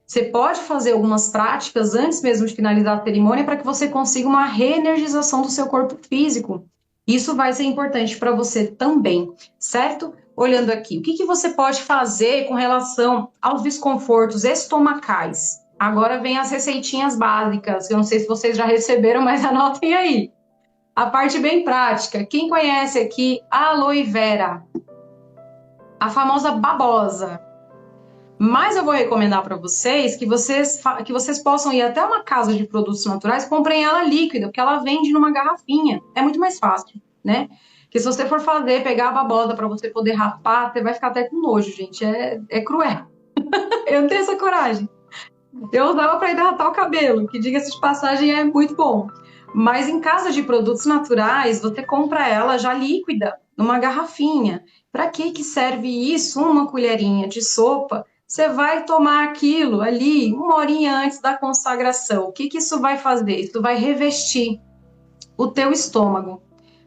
Você pode fazer algumas práticas antes mesmo de finalizar a cerimônia para que você consiga uma reenergização do seu corpo físico. Isso vai ser importante para você também, certo? Olhando aqui, o que você pode fazer com relação aos desconfortos estomacais? Agora vem as receitinhas básicas, eu não sei se vocês já receberam, mas anotem aí. A parte bem prática. Quem conhece aqui a aloe vera? A famosa babosa. Mas eu vou recomendar para vocês que vocês possam ir até uma casa de produtos naturais, comprem ela líquida, porque ela vende numa garrafinha. É muito mais fácil, né? Porque se você for fazer, pegar a babosa para você poder raspar, você vai ficar até com nojo, gente. É cruel. Eu não tenho essa coragem. Eu usava para hidratar o cabelo, que diga-se de passagem é muito bom. Mas em casa de produtos naturais, você compra ela já líquida, numa garrafinha. Para que serve isso? Uma colherinha de sopa. Você vai tomar aquilo ali 1 horinha antes da consagração. O que isso vai fazer? Isso vai revestir o teu estômago.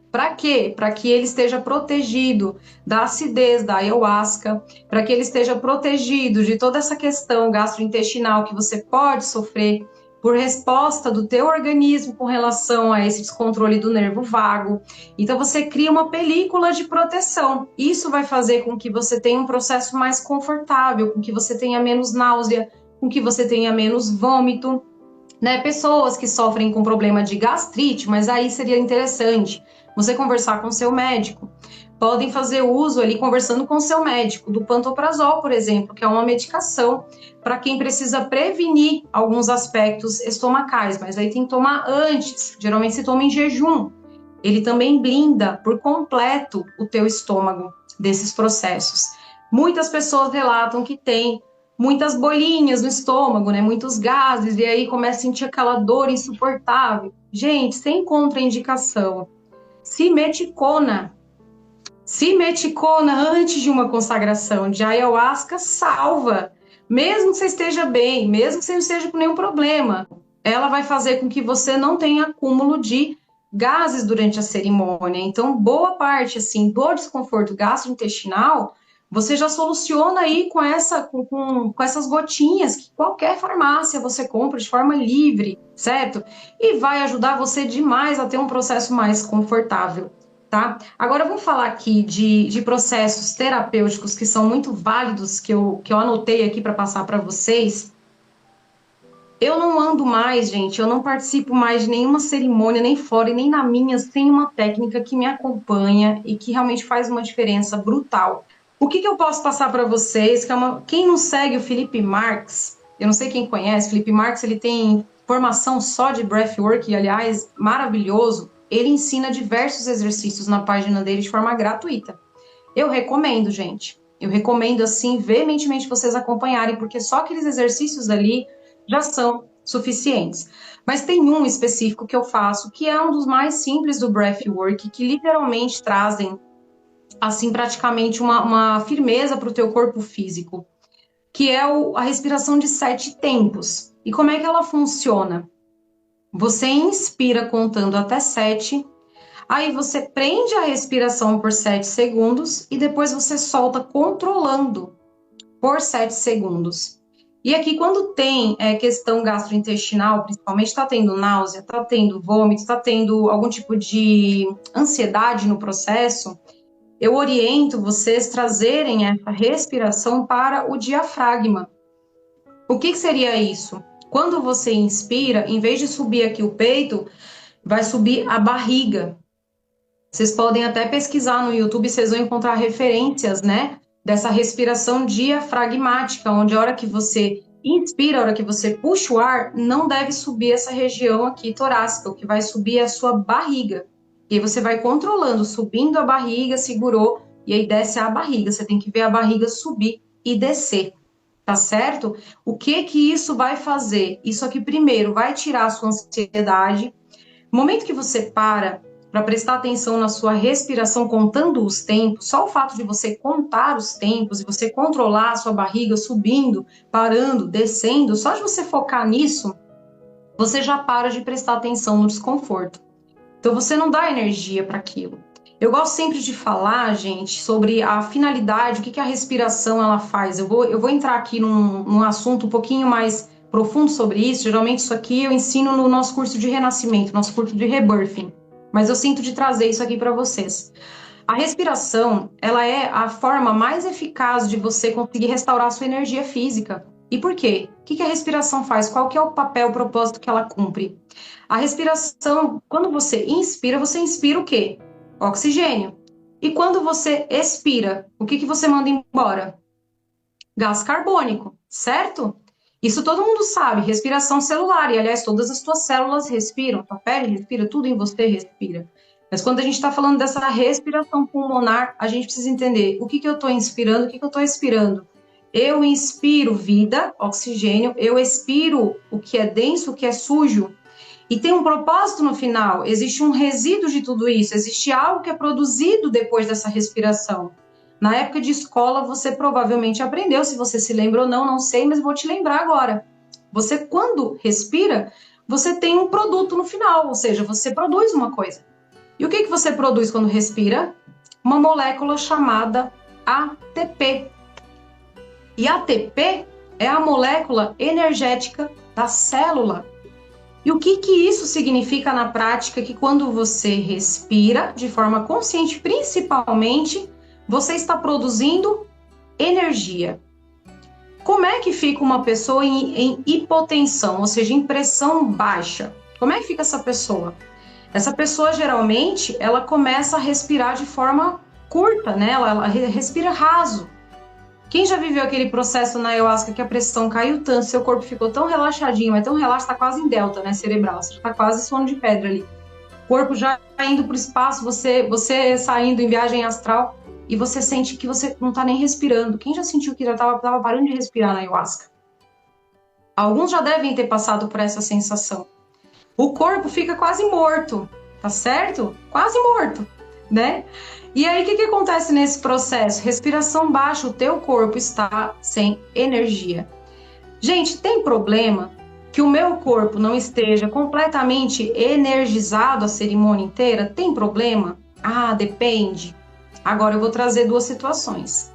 Para quê? Para que ele esteja protegido da acidez da ayahuasca, para que ele esteja protegido de toda essa questão gastrointestinal que você pode sofrer por resposta do teu organismo com relação a esse descontrole do nervo vago. Então você cria uma película de proteção. Isso vai fazer com que você tenha um processo mais confortável, com que você tenha menos náusea, com que você tenha menos vômito. Né? Pessoas que sofrem com problema de gastrite, mas aí seria interessante você conversar com seu médico. Podem fazer uso ali, conversando com seu médico, do pantoprazol, por exemplo, que é uma medicação para quem precisa prevenir alguns aspectos estomacais, mas aí tem que tomar antes, geralmente se toma em jejum. Ele também blinda por completo o teu estômago desses processos. Muitas pessoas relatam que tem muitas bolinhas no estômago, né? Muitos gases, e aí começa a sentir aquela dor insuportável. Gente, sem contraindicação. Simeticona antes de uma consagração de ayahuasca salva. Mesmo que você esteja bem, mesmo que você não esteja com nenhum problema, ela vai fazer com que você não tenha acúmulo de gases durante a cerimônia. Então, boa parte assim do desconforto gastrointestinal você já soluciona aí com essas gotinhas que qualquer farmácia você compra de forma livre, certo? E vai ajudar você demais a ter um processo mais confortável, tá? Agora vamos falar aqui de processos terapêuticos que são muito válidos, que eu anotei aqui para passar para vocês. Eu não ando mais, gente, eu não participo mais de nenhuma cerimônia, nem fora e nem na minha, sem uma técnica que me acompanha e que realmente faz uma diferença brutal. O que eu posso passar para vocês? Quem não segue o Felipe Marques, eu não sei quem conhece, Felipe Marques, ele tem formação só de breathwork, e aliás, maravilhoso. Ele ensina diversos exercícios na página dele de forma gratuita. Eu recomendo, gente. Eu recomendo, assim, veementemente vocês acompanharem, porque só aqueles exercícios ali já são suficientes. Mas tem um específico que eu faço, que é um dos mais simples do breathwork, que literalmente trazem assim praticamente uma firmeza para o teu corpo físico, que é a respiração de 7 tempos. E como é que ela funciona? Você inspira contando até 7, aí você prende a respiração por 7 segundos e depois você solta controlando por 7 segundos. E aqui, quando tem questão gastrointestinal, principalmente está tendo náusea, está tendo vômito, está tendo algum tipo de ansiedade no processo, eu oriento vocês trazerem essa respiração para o diafragma. O que seria isso? Quando você inspira, em vez de subir aqui o peito, vai subir a barriga. Vocês podem até pesquisar no YouTube, vocês vão encontrar referências, né? Dessa respiração diafragmática, onde a hora que você inspira, a hora que você puxa o ar, não deve subir essa região aqui torácica, o que vai subir é a sua barriga. E aí você vai controlando, subindo a barriga, segurou, e aí desce a barriga. Você tem que ver a barriga subir e descer, tá certo? O que isso vai fazer? Isso aqui, primeiro, vai tirar a sua ansiedade. No momento que você para prestar atenção na sua respiração, contando os tempos, só o fato de você contar os tempos e você controlar a sua barriga subindo, parando, descendo, só de você focar nisso, você já para de prestar atenção no desconforto. Então você não dá energia para aquilo. Eu gosto sempre de falar, gente, sobre a finalidade, o que a respiração ela faz. Eu vou entrar aqui num assunto um pouquinho mais profundo sobre isso. Geralmente isso aqui eu ensino no nosso curso de renascimento, nosso curso de rebirthing. Mas eu sinto de trazer isso aqui para vocês. A respiração, ela é a forma mais eficaz de você conseguir restaurar a sua energia física. E por quê? O que a respiração faz? Qual que é o papel, o propósito que ela cumpre? A respiração, quando você inspira o quê? Oxigênio. E quando você expira, o que você manda embora? Gás carbônico, certo? Isso todo mundo sabe, respiração celular. E, aliás, todas as tuas células respiram, tua pele respira, tudo em você respira. Mas quando a gente está falando dessa respiração pulmonar, a gente precisa entender o que, que eu estou inspirando, o que, que eu estou expirando. Eu inspiro vida, oxigênio, eu expiro o que é denso, o que é sujo, e tem um propósito no final, existe um resíduo de tudo isso, existe algo que é produzido depois dessa respiração. Na época de escola, você provavelmente aprendeu, se você se lembra ou não, não sei, mas vou te lembrar agora. Você, quando respira, você tem um produto no final, ou seja, você produz uma coisa. E o que, que você produz quando respira? Uma molécula chamada ATP. E ATP é a molécula energética da célula. E o que, que isso significa na prática? Que quando você respira de forma consciente, principalmente, você está produzindo energia. Como é que fica uma pessoa em hipotensão, ou seja, em pressão baixa? Como é que fica essa pessoa? Essa pessoa, geralmente, ela começa a respirar de forma curta, né? Ela respira raso. Quem já viveu aquele processo na ayahuasca que a pressão caiu tanto, seu corpo ficou tão relaxadinho, mas tão relaxado, tá quase em delta, né, cerebral, você tá quase sono de pedra ali. O corpo já indo pro espaço, você saindo em viagem astral, e você sente que você não tá nem respirando. Quem já sentiu que já tava parando de respirar na ayahuasca? Alguns já devem ter passado por essa sensação. O corpo fica quase morto, tá certo? Quase morto, né? E aí, o que acontece nesse processo? Respiração baixa, o teu corpo está sem energia. Gente, tem problema que o meu corpo não esteja completamente energizado a cerimônia inteira? Tem problema? Ah, depende. Agora eu vou trazer duas situações.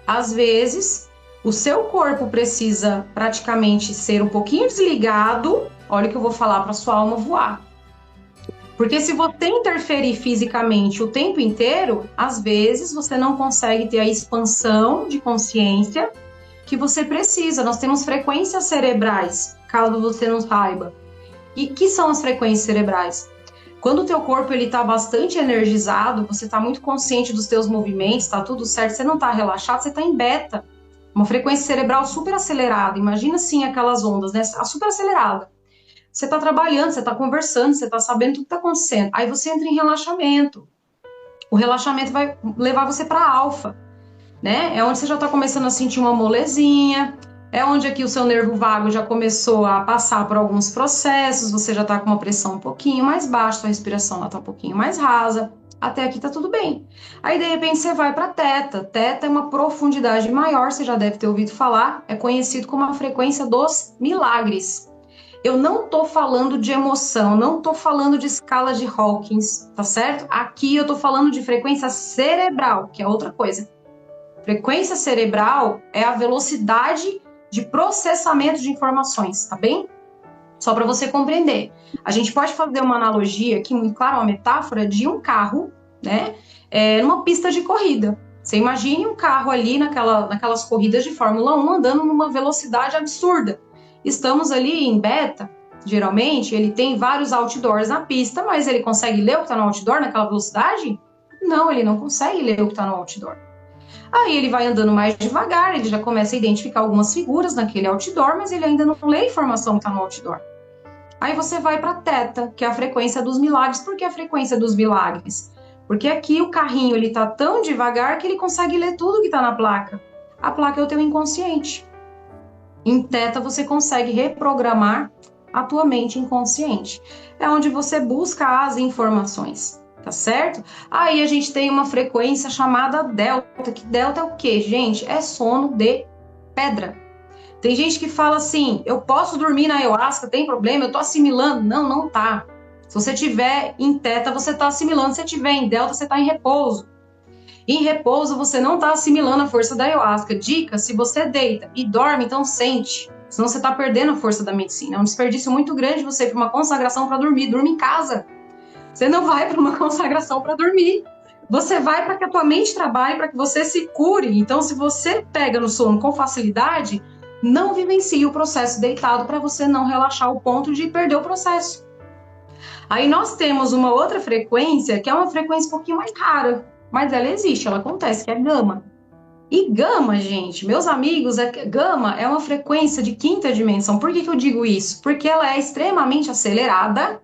Às vezes, o seu corpo precisa praticamente ser um pouquinho desligado. Olha o que eu vou falar para sua alma voar. Porque se você interferir fisicamente o tempo inteiro, às vezes você não consegue ter a expansão de consciência que você precisa. Nós temos frequências cerebrais, caso você não saiba. E que são as frequências cerebrais? Quando o teu corpo está bastante energizado, você está muito consciente dos teus movimentos, está tudo certo, você não está relaxado, você está em beta. Uma frequência cerebral super acelerada. Imagina assim aquelas ondas, né? Super acelerada. Você está trabalhando, você está conversando, você está sabendo tudo que está acontecendo. Aí você entra em relaxamento. O relaxamento vai levar você para alfa, né? É onde você já está começando a sentir uma molezinha, é onde aqui o seu nervo vago já começou a passar por alguns processos, você já está com uma pressão um pouquinho mais baixa, sua respiração está um pouquinho mais rasa. Até aqui tá tudo bem. Aí, de repente, você vai para teta. Teta é uma profundidade maior, você já deve ter ouvido falar, é conhecido como a frequência dos milagres. Eu não estou falando de emoção, não estou falando de escala de Hawkins, tá certo? Aqui eu estou falando de frequência cerebral, que é outra coisa. Frequência cerebral é a velocidade de processamento de informações, tá bem? Só para você compreender. A gente pode fazer uma analogia aqui, muito clara, uma metáfora de um carro, né? Numa pista de corrida. Você imagine um carro ali naquelas corridas de Fórmula 1 andando numa velocidade absurda. Estamos ali em beta, geralmente, ele tem vários outdoors na pista, mas ele consegue ler o que está no outdoor naquela velocidade? Não, ele não consegue ler o que está no outdoor. Aí ele vai andando mais devagar, ele já começa a identificar algumas figuras naquele outdoor, mas ele ainda não lê a informação que está no outdoor. Aí você vai para teta, que é a frequência dos milagres. Por que a frequência dos milagres? Porque aqui o carrinho ele está tão devagar que ele consegue ler tudo que está na placa. A placa é o teu inconsciente. Em teta você consegue reprogramar a tua mente inconsciente. É onde você busca as informações, tá certo? Aí a gente tem uma frequência chamada delta, que delta é o quê, gente? É sono de pedra. Tem gente que fala assim, eu posso dormir na ayahuasca, tem problema, eu tô assimilando. Não, não tá. Se você tiver em teta, você tá assimilando. Se você tiver em delta, você tá em repouso. Em repouso, você não está assimilando a força da ayahuasca. Dica, se você deita e dorme, então sente. Senão você está perdendo a força da medicina. É um desperdício muito grande você ir para uma consagração para dormir. Durma em casa. Você não vai para uma consagração para dormir. Você vai para que a tua mente trabalhe, para que você se cure. Então, se você pega no sono com facilidade, não vivencie o processo deitado para você não relaxar ao ponto de perder o processo. Aí nós temos uma outra frequência, que é uma frequência um pouquinho mais rara. Mas ela existe, ela acontece, que é gama. E gama, gente, meus amigos, gama é uma frequência de quinta dimensão. Por que eu digo isso? Porque ela é extremamente acelerada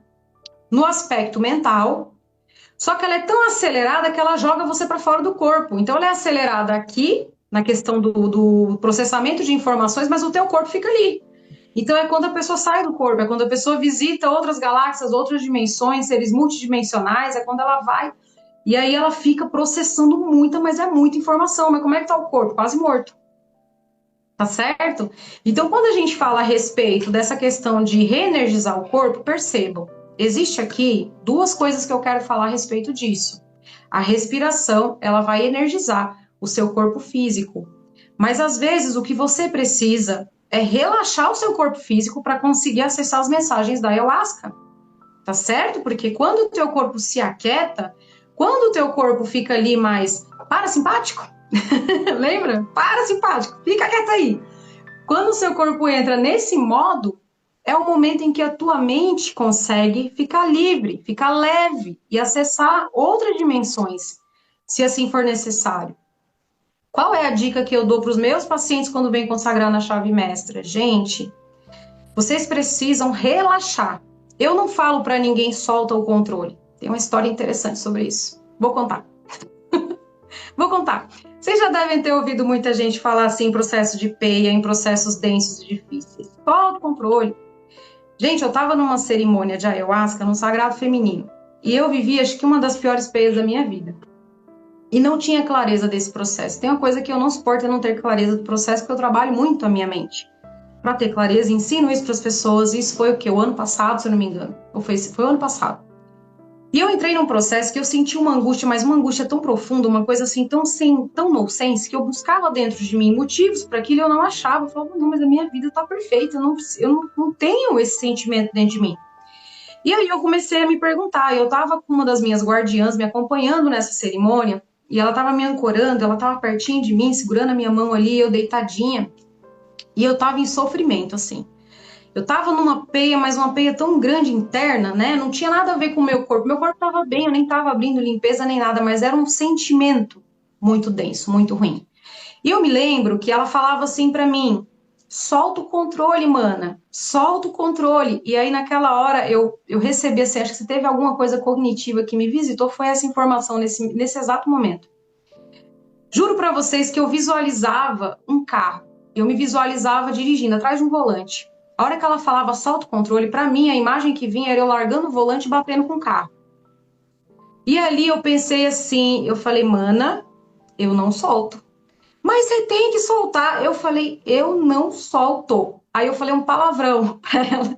no aspecto mental, Só que ela é tão acelerada que ela joga você para fora do corpo. Então ela é acelerada aqui, na questão do processamento de informações, mas o teu corpo fica ali. Então é quando a pessoa sai do corpo, é quando a pessoa visita outras galáxias, outras dimensões, seres multidimensionais, é quando ela vai. E aí ela fica processando muita, mas é muita informação. Mas como é que tá o corpo? Quase morto. Tá certo? Então, quando a gente fala a respeito dessa questão de reenergizar o corpo, percebam, existe aqui duas coisas que eu quero falar a respeito disso. A respiração, ela vai energizar o seu corpo físico. Mas às vezes o que você precisa é relaxar o seu corpo físico para conseguir acessar as mensagens da ayahuasca. Tá certo? Porque quando o teu corpo se aquieta, quando o teu corpo fica ali mais parasimpático, lembra? Parasimpático, fica quieto aí. Quando o seu corpo entra nesse modo, é o momento em que a tua mente consegue ficar livre, ficar leve e acessar outras dimensões, se assim for necessário. Qual é a dica que eu dou para os meus pacientes quando vêm consagrar na chave mestra? Gente, vocês precisam relaxar. Eu não falo para ninguém solta o controle. Tem uma história interessante sobre isso. Vou contar. Vou contar. Vocês já devem ter ouvido muita gente falar assim em processo de peia, em processos densos e difíceis. Solta o controle. Gente, eu estava numa cerimônia de ayahuasca, num sagrado feminino. E eu vivi, acho que uma das piores peias da minha vida. E não tinha clareza desse processo. Tem uma coisa que eu não suporto, é não ter clareza do processo, porque eu trabalho muito a minha mente. Para ter clareza, ensino isso para as pessoas. Isso foi o quê? O ano passado, se eu não me engano. Ou foi o ano passado. E eu entrei num processo que eu senti uma angústia, mas uma angústia tão profunda, uma coisa assim tão nonsense, que eu buscava dentro de mim motivos para aquilo e eu não achava. Eu falava, não, mas a minha vida está perfeita, eu não tenho esse sentimento dentro de mim. E aí eu comecei a me perguntar, eu estava com uma das minhas guardiãs me acompanhando nessa cerimônia, e ela estava me ancorando, ela estava pertinho de mim, segurando a minha mão ali, eu deitadinha, e eu estava em sofrimento, assim. Eu tava numa peia, mas uma peia tão grande interna, né? Não tinha nada a ver com o meu corpo. Meu corpo tava bem, eu nem tava abrindo limpeza nem nada, mas era um sentimento muito denso, muito ruim. E eu me lembro que ela falava assim pra mim: solta o controle, mana, solta o controle. E aí naquela hora eu recebi assim, acho que se teve alguma coisa cognitiva que me visitou, foi essa informação nesse exato momento. Juro pra vocês que eu visualizava um carro. Eu me visualizava dirigindo atrás de um volante. A hora que ela falava solta o controle, para mim a imagem que vinha era eu largando o volante e batendo com o carro. E ali eu pensei assim, eu falei, mana, eu não solto. Mas você tem que soltar. Eu falei, eu não solto. Aí eu falei um palavrão para ela.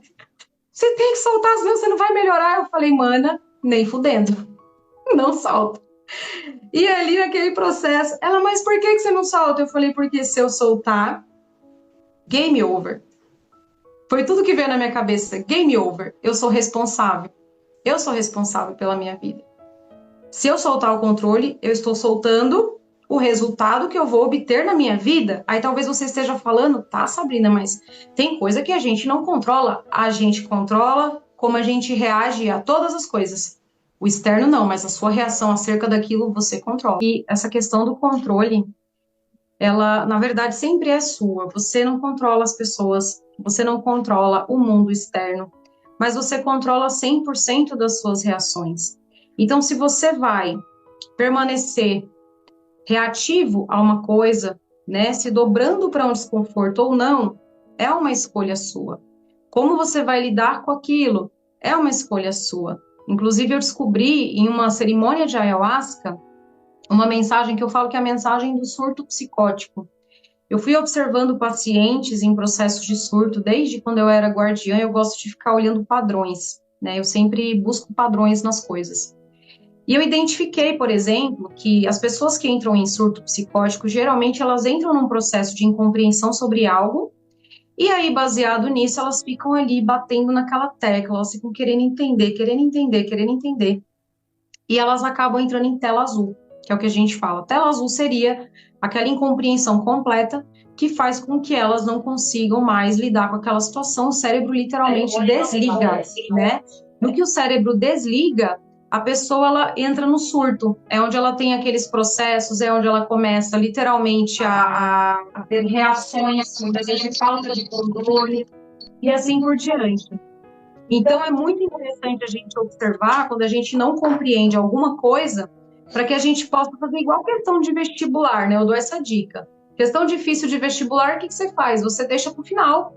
Você tem que soltar, senão você não vai melhorar. Eu falei, mana, nem fudendo. Não solto. E ali naquele processo, ela, mas por que você não solta? Eu falei, porque se eu soltar, game over. Foi tudo que veio na minha cabeça. Game over. Eu sou responsável. Eu sou responsável pela minha vida. Se eu soltar o controle, eu estou soltando o resultado que eu vou obter na minha vida. Aí talvez você esteja falando, tá, Sabrina, mas tem coisa que a gente não controla. A gente controla como a gente reage a todas as coisas. O externo não, mas a sua reação acerca daquilo você controla. E essa questão do controle, ela, na verdade, sempre é sua. Você não controla as pessoas, você não controla o mundo externo, mas você controla 100% das suas reações. Então, se você vai permanecer reativo a uma coisa, né, se dobrando para um desconforto ou não, é uma escolha sua. Como você vai lidar com aquilo é uma escolha sua. Inclusive, eu descobri em uma cerimônia de ayahuasca uma mensagem que eu falo que é a mensagem do surto psicótico. Eu fui observando pacientes em processos de surto desde quando eu era guardiã. Eu gosto de ficar olhando padrões, né? Eu sempre busco padrões nas coisas. E eu identifiquei, por exemplo, que as pessoas que entram em surto psicótico, geralmente elas entram num processo de incompreensão sobre algo, e aí, baseado nisso, elas ficam ali batendo naquela tecla, elas ficam querendo entender, querendo entender, querendo entender. E elas acabam entrando em tela azul, que é o que a gente fala. Tela azul seria aquela incompreensão completa que faz com que elas não consigam mais lidar com aquela situação. O cérebro literalmente desliga, né? No que o cérebro desliga, a pessoa ela entra no surto. É onde ela tem aqueles processos, é onde ela começa literalmente a ter reações, muitas vezes falta de controle e assim por diante. Então, é muito interessante a gente observar quando a gente não compreende alguma coisa, para que a gente possa fazer igual questão de vestibular, né? Eu dou essa dica. Questão difícil de vestibular, o que você faz? Você deixa para o final,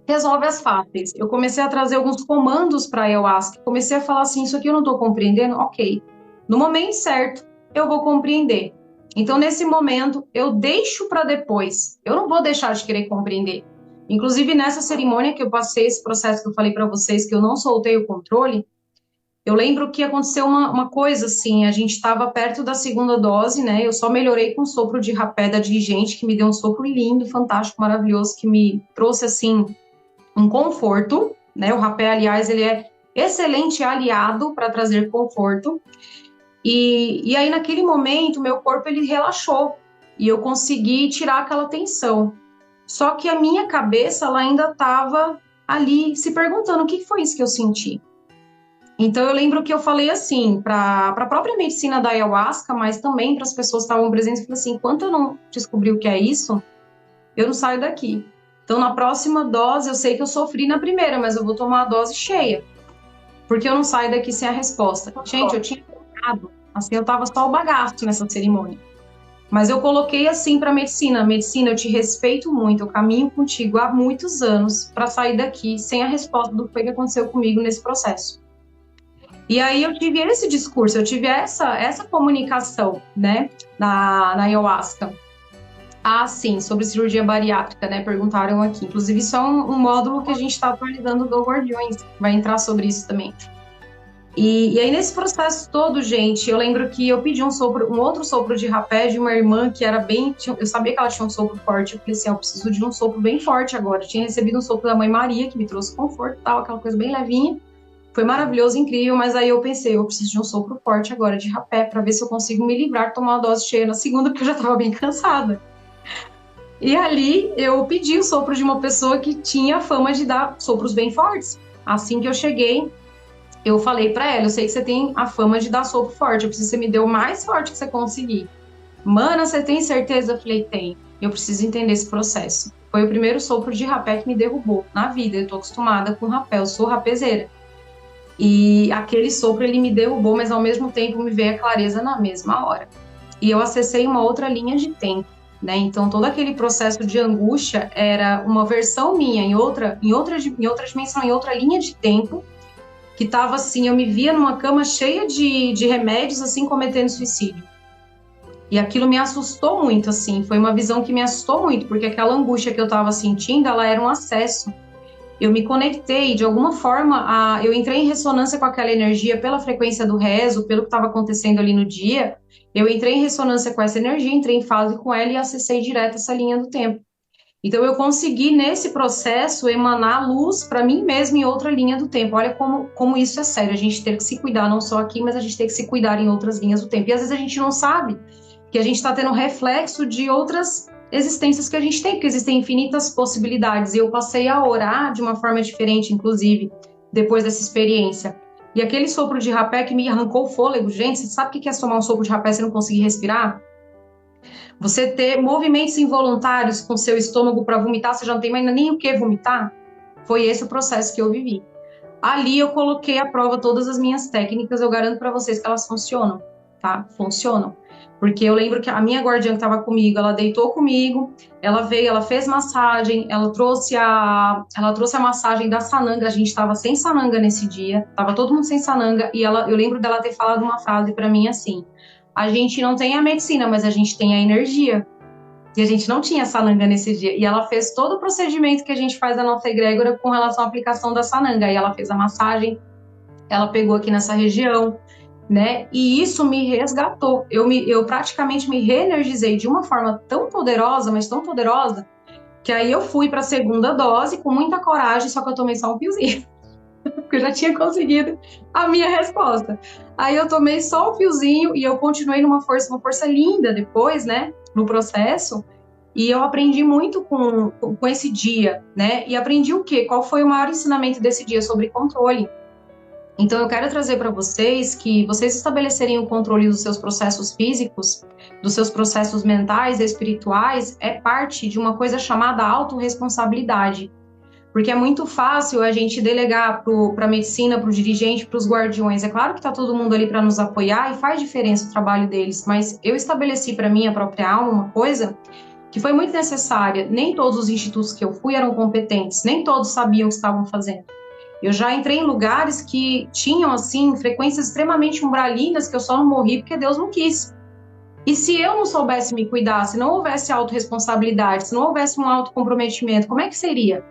resolve as fáceis. Eu comecei a trazer alguns comandos para a ayahuasca, comecei a falar assim, isso aqui eu não estou compreendendo, ok. No momento certo, eu vou compreender. Então, nesse momento, eu deixo para depois. Eu não vou deixar de querer compreender. Inclusive, nessa cerimônia que eu passei, esse processo que eu falei para vocês, que eu não soltei o controle, eu lembro que aconteceu uma coisa assim, a gente estava perto da segunda dose, né? Eu só melhorei com um sopro de rapé da dirigente, que me deu um sopro lindo, fantástico, maravilhoso, que me trouxe, assim, um conforto, né? O rapé, aliás, ele é excelente aliado para trazer conforto. E aí, naquele momento, meu corpo, ele relaxou e eu consegui tirar aquela tensão. Só que a minha cabeça, ela ainda estava ali se perguntando o que foi isso que eu senti. Então, eu lembro que eu falei assim, para a própria medicina da ayahuasca, mas também para as pessoas que estavam presentes, eu falei assim, enquanto eu não descobrir o que é isso, eu não saio daqui. Então, na próxima dose, eu sei que eu sofri na primeira, mas eu vou tomar a dose cheia, porque eu não saio daqui sem a resposta. Gente, eu tinha colocado, assim, eu tava só o bagaço nessa cerimônia. Mas eu coloquei assim para medicina, eu te respeito muito, eu caminho contigo há muitos anos para sair daqui sem a resposta do que aconteceu comigo nesse processo. E aí eu tive esse discurso, eu tive essa comunicação, né, na ayahuasca. Ah, sim, sobre cirurgia bariátrica, né? Perguntaram aqui. Inclusive, isso é um módulo que a gente está atualizando do Guardiões, vai entrar sobre isso também. E aí, nesse processo todo, gente, eu lembro que eu pedi um outro sopro de rapé de uma irmã que era bem. Eu sabia que ela tinha um sopro forte. Eu falei assim: eu preciso de um sopro bem forte agora. Eu tinha recebido um sopro da Mãe Maria, que me trouxe conforto e tal, aquela coisa bem levinha. Foi maravilhoso, incrível, mas aí eu pensei: eu preciso de um sopro forte agora de rapé, para ver se eu consigo me livrar de tomar uma dose cheia na segunda, porque eu já estava bem cansada. E ali eu pedi o sopro de uma pessoa que tinha fama de dar sopros bem fortes. Assim que eu cheguei, eu falei para ela: eu sei que você tem a fama de dar sopro forte, eu preciso que você me dê o mais forte que você conseguir. Mana, você tem certeza? Eu falei: tem. Eu preciso entender esse processo. Foi o primeiro sopro de rapé que me derrubou na vida. Eu tô acostumada com rapé, eu sou rapezeira. E aquele sopro, ele me derrubou, mas ao mesmo tempo me veio a clareza na mesma hora. E eu acessei uma outra linha de tempo. Né? Então, todo aquele processo de angústia era uma versão minha em outra dimensão, em outra linha de tempo, que estava assim, eu me via numa cama cheia de remédios, assim, cometendo suicídio. E aquilo me assustou muito, assim, foi uma visão que me assustou muito, porque aquela angústia que eu estava sentindo, ela era um acesso. Eu me conectei, de alguma forma, eu entrei em ressonância com aquela energia pela frequência do rezo, pelo que estava acontecendo ali no dia. Eu entrei em ressonância com essa energia, entrei em fase com ela e acessei direto essa linha do tempo. Então, eu consegui, nesse processo, emanar luz para mim mesma em outra linha do tempo. Olha como isso é sério, a gente ter que se cuidar, não só aqui, mas a gente tem que se cuidar em outras linhas do tempo. E às vezes a gente não sabe que a gente está tendo reflexo de outras existências que a gente tem, porque existem infinitas possibilidades. E eu passei a orar de uma forma diferente, inclusive, depois dessa experiência. E aquele sopro de rapé que me arrancou o fôlego, gente, você sabe o que é tomar um sopro de rapé e você não conseguir respirar? Você ter movimentos involuntários com seu estômago para vomitar, você já não tem mais nem o que vomitar? Foi esse o processo que eu vivi. Ali eu coloquei à prova todas as minhas técnicas, eu garanto para vocês que elas funcionam, tá? Funcionam. Porque eu lembro que a minha guardiã que estava comigo, ela deitou comigo, ela veio, ela fez massagem, ela trouxe a massagem da sananga, a gente estava sem sananga nesse dia, estava todo mundo sem sananga, e eu lembro dela ter falado uma frase para mim assim: a gente não tem a medicina, mas a gente tem a energia. E a gente não tinha sananga nesse dia. E ela fez todo o procedimento que a gente faz na nossa egrégora com relação à aplicação da sananga. Aí ela fez a massagem, ela pegou aqui nessa região, né? E isso me resgatou. Eu praticamente me reenergizei de uma forma tão poderosa, mas tão poderosa, que aí eu fui para a segunda dose com muita coragem, só que eu tomei só um fiozinho. Porque eu já tinha conseguido a minha resposta. Aí eu tomei só um fiozinho e eu continuei uma força linda depois, né, no processo. E eu aprendi muito com esse dia, né? E aprendi o quê? Qual foi o maior ensinamento desse dia? Sobre controle. Então, eu quero trazer para vocês que vocês estabelecerem o controle dos seus processos físicos, dos seus processos mentais e espirituais, é parte de uma coisa chamada autorresponsabilidade. Porque é muito fácil a gente delegar para a medicina, para o dirigente, para os guardiões. É claro que está todo mundo ali para nos apoiar e faz diferença o trabalho deles, mas eu estabeleci para minha própria alma uma coisa que foi muito necessária. Nem todos os institutos que eu fui eram competentes, nem todos sabiam o que estavam fazendo. Eu já entrei em lugares que tinham, assim, frequências extremamente umbralinas, que eu só não morri porque Deus não quis. E se eu não soubesse me cuidar, se não houvesse autorresponsabilidade, se não houvesse um autocomprometimento, como é que seria?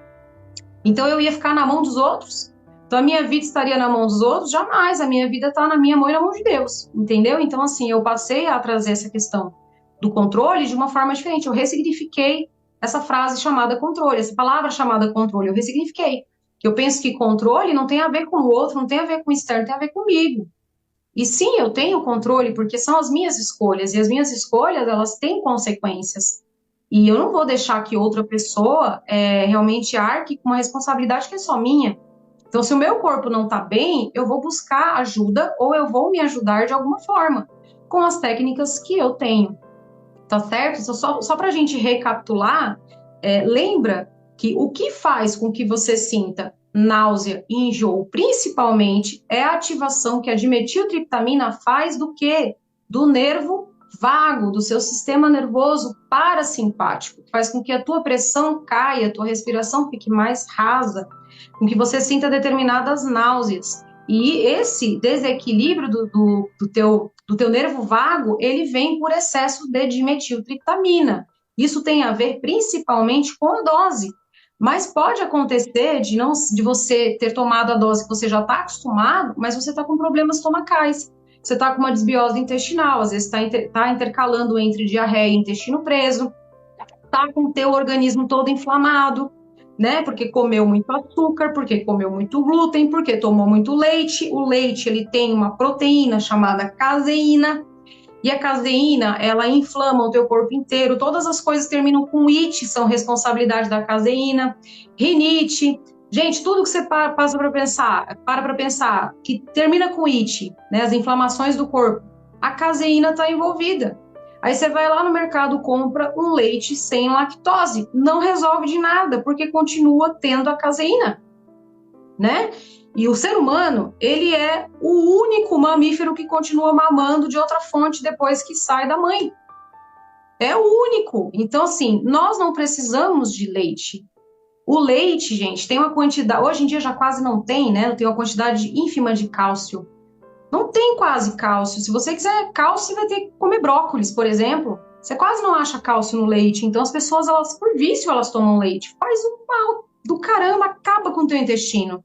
Então eu ia ficar na mão dos outros? Então a minha vida estaria na mão dos outros? Jamais, a minha vida está na minha mão e na mão de Deus, entendeu? Então assim, eu passei a trazer essa questão do controle de uma forma diferente, eu ressignifiquei essa frase chamada controle, essa palavra chamada controle, eu ressignifiquei. Eu penso que controle não tem a ver com o outro, não tem a ver com o externo, tem a ver comigo. E sim, eu tenho controle porque são as minhas escolhas, e as minhas escolhas, elas têm consequências. E eu não vou deixar que outra pessoa realmente arque com uma responsabilidade que é só minha. Então, se o meu corpo não está bem, eu vou buscar ajuda ou eu vou me ajudar de alguma forma, com as técnicas que eu tenho. Tá certo? Só para a gente recapitular, lembra que o que faz com que você sinta náusea e enjoo, principalmente, é a ativação que a dimetiltriptamina faz do quê? Do nervo vago, do seu sistema nervoso parasimpático, que faz com que a tua pressão caia, a tua respiração fique mais rasa, com que você sinta determinadas náuseas. E esse desequilíbrio do teu nervo vago, ele vem por excesso de dimetiltriptamina. Isso tem a ver principalmente com a dose. Mas pode acontecer de você ter tomado a dose que você já está acostumado, mas você está com problemas estomacais. Você está com uma desbiose intestinal, às vezes está intercalando entre diarreia e intestino preso, está com o teu organismo todo inflamado, né? Porque comeu muito açúcar, porque comeu muito glúten, porque tomou muito leite. O leite, ele tem uma proteína chamada caseína, e a caseína, ela inflama o teu corpo inteiro. Todas as coisas que terminam com it são responsabilidade da caseína. Rinite. Gente, tudo que você para para pensar, que termina com it, né, as inflamações do corpo, a caseína está envolvida. Aí você vai lá no mercado, compra um leite sem lactose. Não resolve de nada, porque continua tendo a caseína, né? E o ser humano, ele é o único mamífero que continua mamando de outra fonte depois que sai da mãe. É o único. Então, assim, nós não precisamos de leite. O leite, gente, tem uma quantidade... Hoje em dia já quase não tem, né? Tem uma quantidade ínfima de cálcio. Não tem quase cálcio. Se você quiser cálcio, você vai ter que comer brócolis, por exemplo. Você quase não acha cálcio no leite. Então, as pessoas, elas, por vício, elas tomam leite. Faz um mal do caramba, acaba com o teu intestino.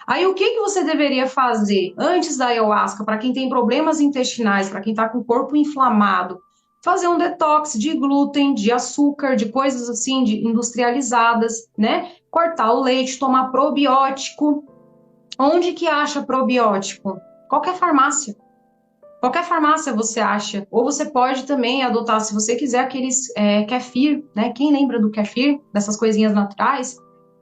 Aí, o que você deveria fazer antes da ayahuasca, para quem tem problemas intestinais, para quem está com o corpo inflamado? Fazer um detox de glúten, de açúcar, de coisas assim, de industrializadas, né? Cortar o leite, tomar probiótico. Onde que acha probiótico? Qualquer farmácia. Qualquer farmácia você acha. Ou você pode também adotar, se você quiser, aqueles kefir, né? Quem lembra do kefir, dessas coisinhas naturais?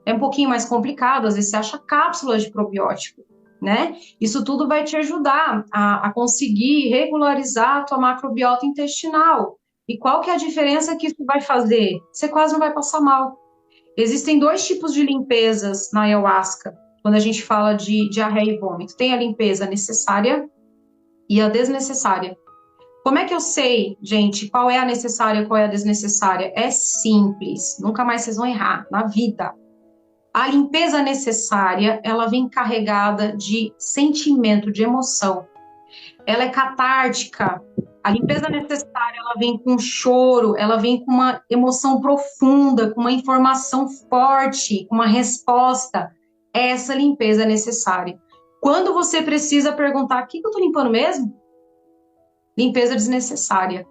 É um pouquinho mais complicado, às vezes você acha cápsulas de probiótico, né? Isso tudo vai te ajudar a conseguir regularizar a tua macrobiota intestinal. E qual que é a diferença que isso vai fazer? Você quase não vai passar mal. Existem dois tipos de limpezas na ayahuasca, quando a gente fala de diarreia e vômito. Tem a limpeza necessária e a desnecessária. Como é que eu sei, gente, qual é a necessária e qual é a desnecessária? É simples, nunca mais vocês vão errar na vida. A limpeza necessária, ela vem carregada de sentimento, de emoção. Ela é catártica. A limpeza necessária, ela vem com choro, ela vem com uma emoção profunda, com uma informação forte, uma resposta. Essa limpeza é necessária. Quando você precisa perguntar, o que eu estou limpando mesmo? Limpeza desnecessária.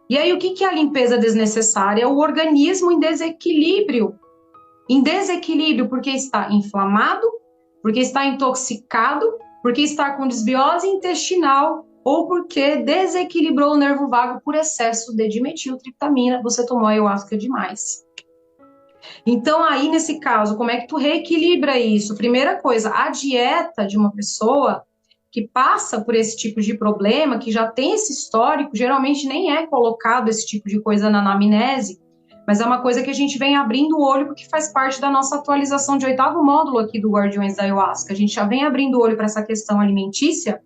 E aí, o que é a limpeza desnecessária? É o organismo em desequilíbrio. Em desequilíbrio porque está inflamado, porque está intoxicado, porque está com desbiose intestinal ou porque desequilibrou o nervo vago por excesso de dimetiltriptamina, você tomou ayahuasca demais. Então, aí, nesse caso, como é que tu reequilibra isso? Primeira coisa, a dieta de uma pessoa que passa por esse tipo de problema, que já tem esse histórico, geralmente nem é colocado esse tipo de coisa na anamnese, mas é uma coisa que a gente vem abrindo o olho porque faz parte da nossa atualização de 8º módulo aqui do Guardiões da Ayahuasca. A gente já vem abrindo o olho para essa questão alimentícia.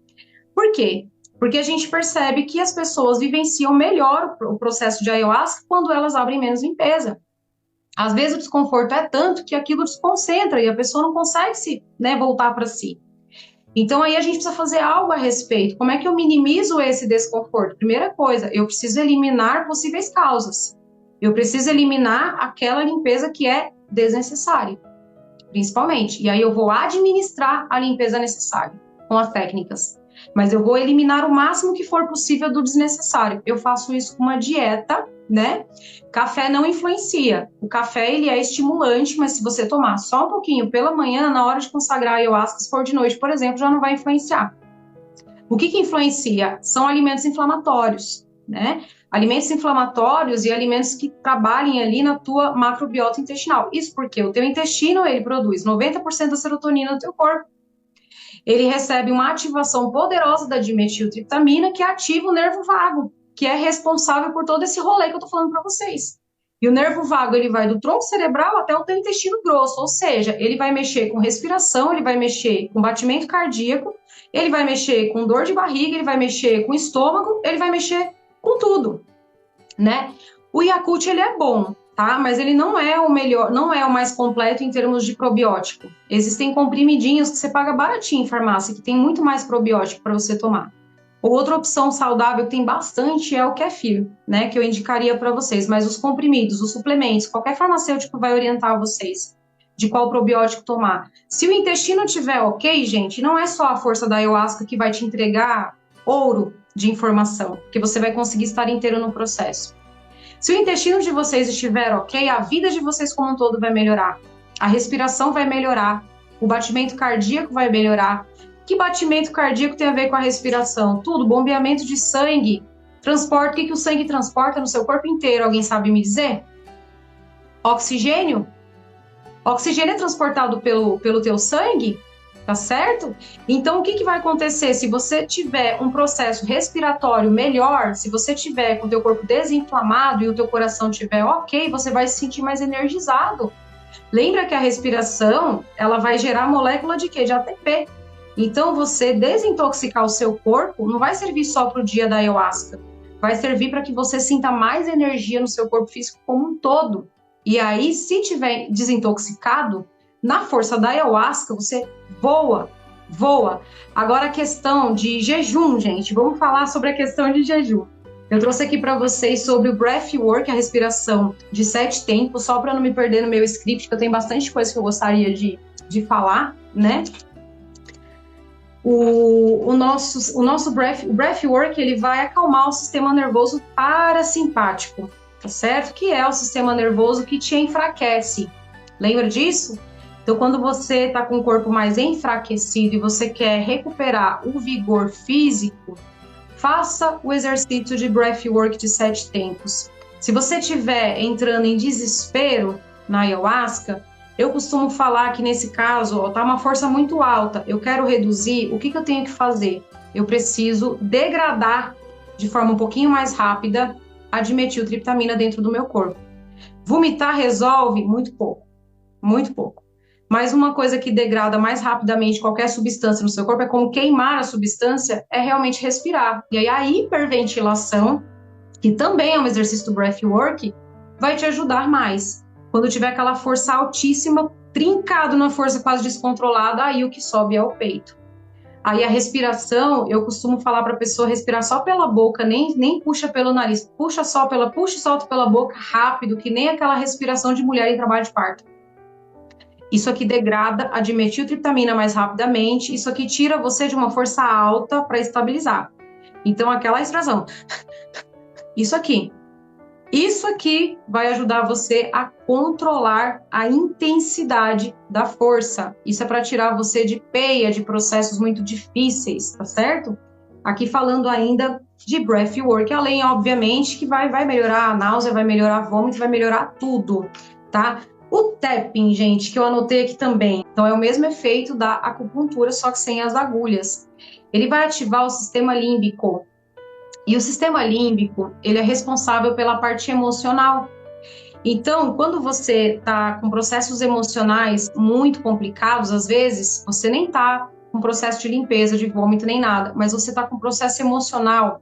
Por quê? Porque a gente percebe que as pessoas vivenciam melhor o processo de Ayahuasca quando elas abrem menos limpeza. Às vezes o desconforto é tanto que aquilo desconcentra e a pessoa não consegue se, voltar para si. Então aí a gente precisa fazer algo a respeito. Como é que eu minimizo esse desconforto? Primeira coisa, eu preciso eliminar possíveis causas. Eu preciso eliminar aquela limpeza que é desnecessária, principalmente. E aí eu vou administrar a limpeza necessária com as técnicas. Mas eu vou eliminar o máximo que for possível do desnecessário. Eu faço isso com uma dieta, né? Café não influencia. O café, ele é estimulante, mas se você tomar só um pouquinho pela manhã, na hora de consagrar a ayahuasca, se for de noite, por exemplo, já não vai influenciar. O que influencia? São alimentos inflamatórios, né? Alimentos inflamatórios e alimentos que trabalhem ali na tua macrobiota intestinal. Isso porque o teu intestino, ele produz 90% da serotonina do teu corpo. Ele recebe uma ativação poderosa da dimetiltriptamina, que ativa o nervo vago, que é responsável por todo esse rolê que eu tô falando para vocês. E o nervo vago, ele vai do tronco cerebral até o teu intestino grosso, ou seja, ele vai mexer com respiração, ele vai mexer com batimento cardíaco, ele vai mexer com dor de barriga, ele vai mexer com estômago, ele vai mexer com tudo, né? O Yakult, ele é bom, tá? Mas ele não é o melhor, não é o mais completo em termos de probiótico. Existem comprimidinhos que você paga baratinho em farmácia, que tem muito mais probiótico para você tomar. Outra opção saudável que tem bastante é o kefir, né? Que eu indicaria para vocês. Mas os comprimidos, os suplementos, qualquer farmacêutico vai orientar vocês de qual probiótico tomar. Se o intestino estiver ok, gente, não é só a força da ayahuasca que vai te entregar ouro de informação, que você vai conseguir estar inteiro no processo. Se o intestino de vocês estiver ok, a vida de vocês como um todo vai melhorar. A respiração vai melhorar, o batimento cardíaco vai melhorar. Que batimento cardíaco tem a ver com a respiração? Tudo, bombeamento de sangue, transporte, o que o sangue transporta no seu corpo inteiro? Alguém sabe me dizer? Oxigênio? Oxigênio é transportado pelo teu sangue, tá certo? Então, o que vai acontecer? Se você tiver um processo respiratório melhor, se você tiver com o teu corpo desinflamado e o teu coração estiver ok, você vai se sentir mais energizado. Lembra que a respiração, ela vai gerar molécula de quê? De ATP. Então, você desintoxicar o seu corpo não vai servir só para o dia da ayahuasca, vai servir para que você sinta mais energia no seu corpo físico como um todo. E aí, se tiver desintoxicado, na força da ayahuasca, você voa. Agora, a questão de jejum, gente, vamos falar sobre a questão de jejum. Eu trouxe aqui para vocês sobre o breathwork, a respiração de 7 tempos, só para não me perder no meu script, que eu tenho bastante coisa que eu gostaria de falar, né? O nosso breathwork, ele vai acalmar o sistema nervoso parasimpático, tá certo? Que é o sistema nervoso que te enfraquece. Lembra disso? Então, quando você está com o corpo mais enfraquecido e você quer recuperar o vigor físico, faça o exercício de breathwork de 7 tempos. Se você estiver entrando em desespero na ayahuasca, eu costumo falar que nesse caso, tá uma força muito alta, eu quero reduzir, o que eu tenho que fazer? Eu preciso degradar de forma um pouquinho mais rápida a dimetiltriptamina dentro do meu corpo. Vomitar resolve? Muito pouco, muito pouco. Mas uma coisa que degrada mais rapidamente qualquer substância no seu corpo é como queimar a substância, é realmente respirar. E aí a hiperventilação, que também é um exercício do breathwork, vai te ajudar mais. Quando tiver aquela força altíssima, trincado na força quase descontrolada, aí o que sobe é o peito. Aí a respiração, eu costumo falar para a pessoa respirar só pela boca, nem puxa pelo nariz, puxa e solta pela boca rápido, que nem aquela respiração de mulher em trabalho de parto. Isso aqui degrada a dimetiltriptamina mais rapidamente, isso aqui tira você de uma força alta para estabilizar. Então aquela extração, isso aqui vai ajudar você a controlar a intensidade da força. Isso é para tirar você de peia, de processos muito difíceis, tá certo? Aqui falando ainda de breathwork, além, obviamente, que vai melhorar a náusea, vai melhorar a vômito, vai melhorar tudo, tá? O tapping, gente, que eu anotei aqui também. Então, é o mesmo efeito da acupuntura, só que sem as agulhas. Ele vai ativar o sistema límbico. E o sistema límbico, ele é responsável pela parte emocional. Então, quando você está com processos emocionais muito complicados, às vezes, você nem está com processo de limpeza, de vômito, nem nada, mas você está com processo emocional,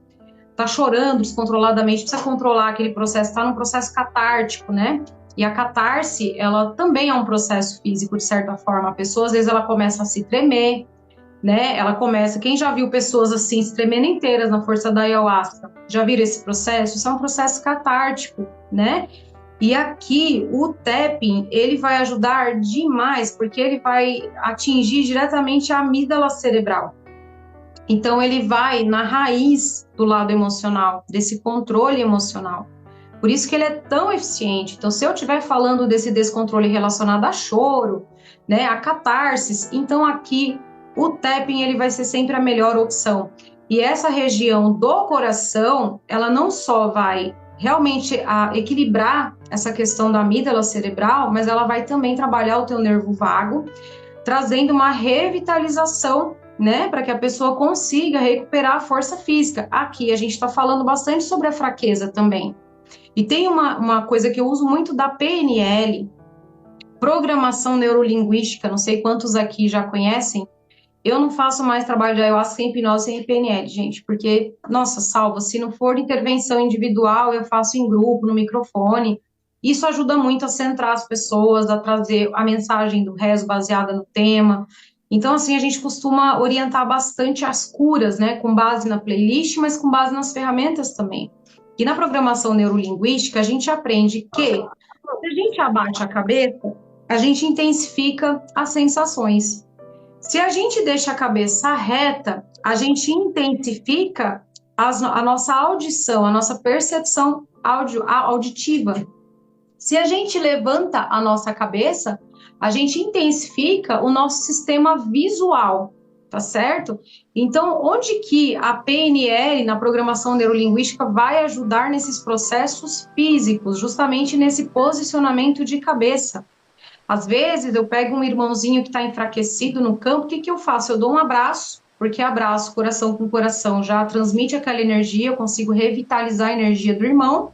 está chorando descontroladamente, precisa controlar aquele processo, está num processo catártico, né? E a catarse, ela também é um processo físico, de certa forma. A pessoa, às vezes, ela começa a se tremer, né? Ela começa... Quem já viu pessoas assim, se tremendo inteiras na força da ayahuasca? Já viram esse processo? Isso é um processo catártico, né? E aqui, o tapping, ele vai ajudar demais, porque ele vai atingir diretamente a amígdala cerebral. Então, ele vai na raiz do lado emocional, desse controle emocional. Por isso que ele é tão eficiente. Então, se eu estiver falando desse descontrole relacionado a choro, né, a catarse, então aqui o tapping ele vai ser sempre a melhor opção. E essa região do coração, ela não só vai realmente equilibrar essa questão da amígdala cerebral, mas ela vai também trabalhar o teu nervo vago, trazendo uma revitalização, né, para que a pessoa consiga recuperar a força física. Aqui a gente está falando bastante sobre a fraqueza também. E tem uma coisa que eu uso muito da PNL, Programação Neurolinguística, não sei quantos aqui já conhecem. Eu não faço mais trabalho de ayahuasca sem hipnose, sem PNL, gente, porque, nossa, salva, se não for intervenção individual, eu faço em grupo, no microfone. Isso ajuda muito a centrar as pessoas, a trazer a mensagem do rezo baseada no tema. Então, assim, a gente costuma orientar bastante as curas, né, com base na playlist, mas com base nas ferramentas também. E na programação neurolinguística, a gente aprende que, se a gente abaixa a cabeça, a gente intensifica as sensações. Se a gente deixa a cabeça reta, a gente intensifica a nossa audição, a nossa percepção auditiva. Se a gente levanta a nossa cabeça, a gente intensifica o nosso sistema visual, tá certo? Então, onde que a PNL, na programação neurolinguística, vai ajudar nesses processos físicos, justamente nesse posicionamento de cabeça? Às vezes, eu pego um irmãozinho que está enfraquecido no campo, o que eu faço? Eu dou um abraço, porque abraço coração com coração já transmite aquela energia, eu consigo revitalizar a energia do irmão.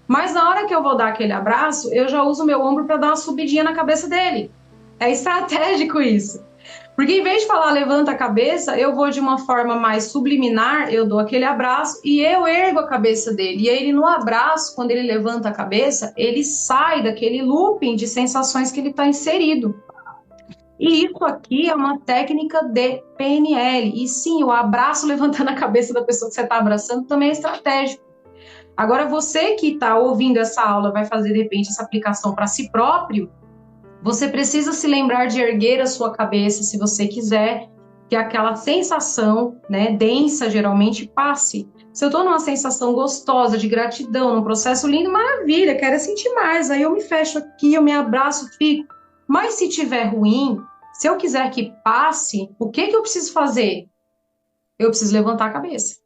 Mas na hora que eu vou dar aquele abraço, eu já uso o meu ombro para dar uma subidinha na cabeça dele. É estratégico isso. Porque em vez de falar levanta a cabeça, eu vou de uma forma mais subliminar, eu dou aquele abraço e eu ergo a cabeça dele. E aí ele no abraço, quando ele levanta a cabeça, ele sai daquele looping de sensações que ele está inserido. E isso aqui é uma técnica de PNL. E sim, o abraço levantando a cabeça da pessoa que você está abraçando também é estratégico. Agora, você que está ouvindo essa aula, vai fazer, de repente, essa aplicação para si próprio, você precisa se lembrar de erguer a sua cabeça, se você quiser, que aquela sensação, né, densa, geralmente, passe. Se eu estou numa sensação gostosa, de gratidão, num processo lindo, maravilha, quero sentir mais, aí eu me fecho aqui, eu me abraço, fico. Mas se tiver ruim, se eu quiser que passe, o que eu preciso fazer? Eu preciso levantar a cabeça.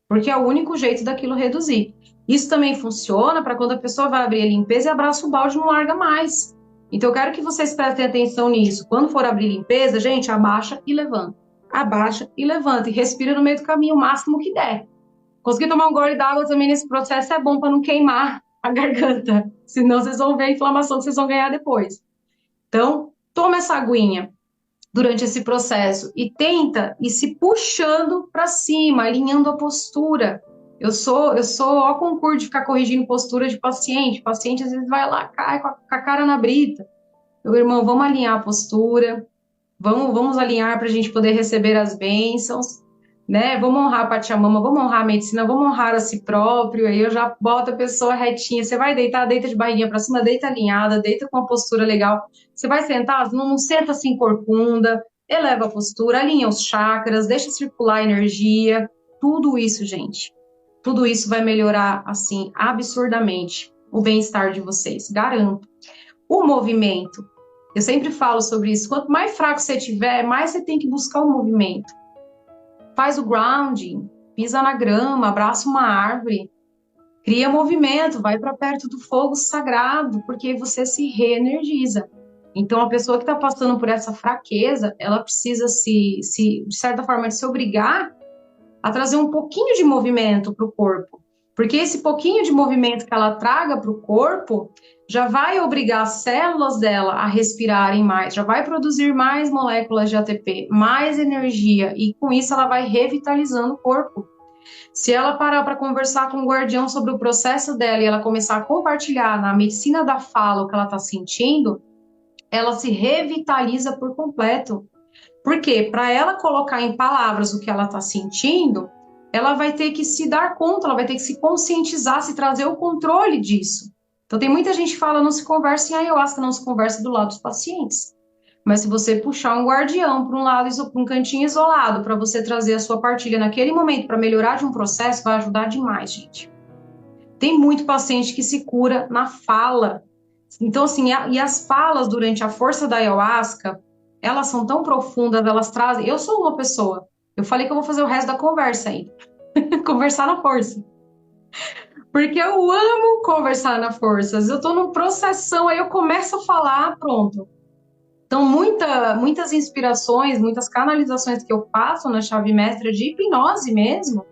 Porque é o único jeito daquilo reduzir. Isso também funciona para quando a pessoa vai abrir a limpeza e abraça o balde e não larga mais. Então, eu quero que vocês prestem atenção nisso. Quando for abrir limpeza, gente, abaixa e levanta. Abaixa e levanta. E respira no meio do caminho o máximo que der. Conseguir tomar um gole d'água também nesse processo é bom para não queimar a garganta. Senão, vocês vão ver a inflamação que vocês vão ganhar depois. Então, toma essa aguinha durante esse processo e tenta ir se puxando para cima, alinhando a postura. Eu sou ao concurso de ficar corrigindo postura de paciente. O paciente às vezes vai lá, cai com a cara na brita. Meu irmão, vamos alinhar a postura, vamos alinhar para a gente poder receber as bênçãos, né? Vamos honrar a Pachamama, vamos honrar a medicina, vamos honrar a si próprio. Aí eu já boto a pessoa retinha. Você vai deitar, deita de barriguinha para cima, deita alinhada, deita com uma postura legal. Você vai sentar, não senta assim corcunda, eleva a postura, alinha os chakras, deixa circular a energia. Tudo isso, gente. Tudo isso vai melhorar, assim, absurdamente o bem-estar de vocês, garanto. O movimento, eu sempre falo sobre isso, quanto mais fraco você tiver, mais você tem que buscar o movimento. Faz o grounding, pisa na grama, abraça uma árvore, cria movimento, vai para perto do fogo sagrado, porque você se reenergiza. Então, a pessoa que está passando por essa fraqueza, ela precisa de certa forma, de se obrigar a trazer um pouquinho de movimento para o corpo. Porque esse pouquinho de movimento que ela traga para o corpo já vai obrigar as células dela a respirarem mais, já vai produzir mais moléculas de ATP, mais energia, e com isso ela vai revitalizando o corpo. Se ela parar para conversar com o guardião sobre o processo dela e ela começar a compartilhar na medicina da fala o que ela está sentindo, ela se revitaliza por completo. Porque para ela colocar em palavras o que ela está sentindo, ela vai ter que se dar conta, ela vai ter que se conscientizar, se trazer o controle disso. Então tem muita gente que fala, não se conversa em ayahuasca, não se conversa do lado dos pacientes. Mas se você puxar um guardião para um lado, para um cantinho isolado, para você trazer a sua partilha naquele momento para melhorar de um processo, vai ajudar demais, gente. Tem muito paciente que se cura na fala. Então, assim, e as falas durante a força da ayahuasca, elas são tão profundas, elas trazem. Eu sou uma pessoa, eu falei que eu vou fazer o resto da conversa aí, conversar na força. Porque eu amo conversar na força. Eu tô num processão, aí eu começo a falar, pronto. Então, muitas inspirações, muitas canalizações que eu faço na chave mestra de hipnose mesmo,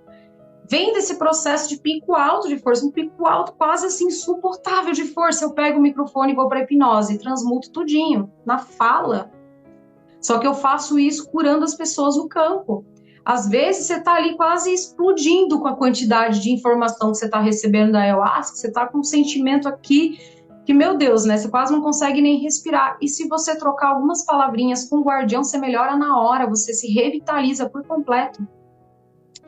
vem desse processo de pico alto de força, um pico alto quase assim insuportável de força. Eu pego o microfone e vou para hipnose, transmuto tudinho na fala. Só que eu faço isso curando as pessoas no campo. Às vezes você está ali quase explodindo com a quantidade de informação que você está recebendo da ayahuasca, você está com um sentimento aqui que, meu Deus, né? Você quase não consegue nem respirar. E se você trocar algumas palavrinhas com o guardião, você melhora na hora, você se revitaliza por completo.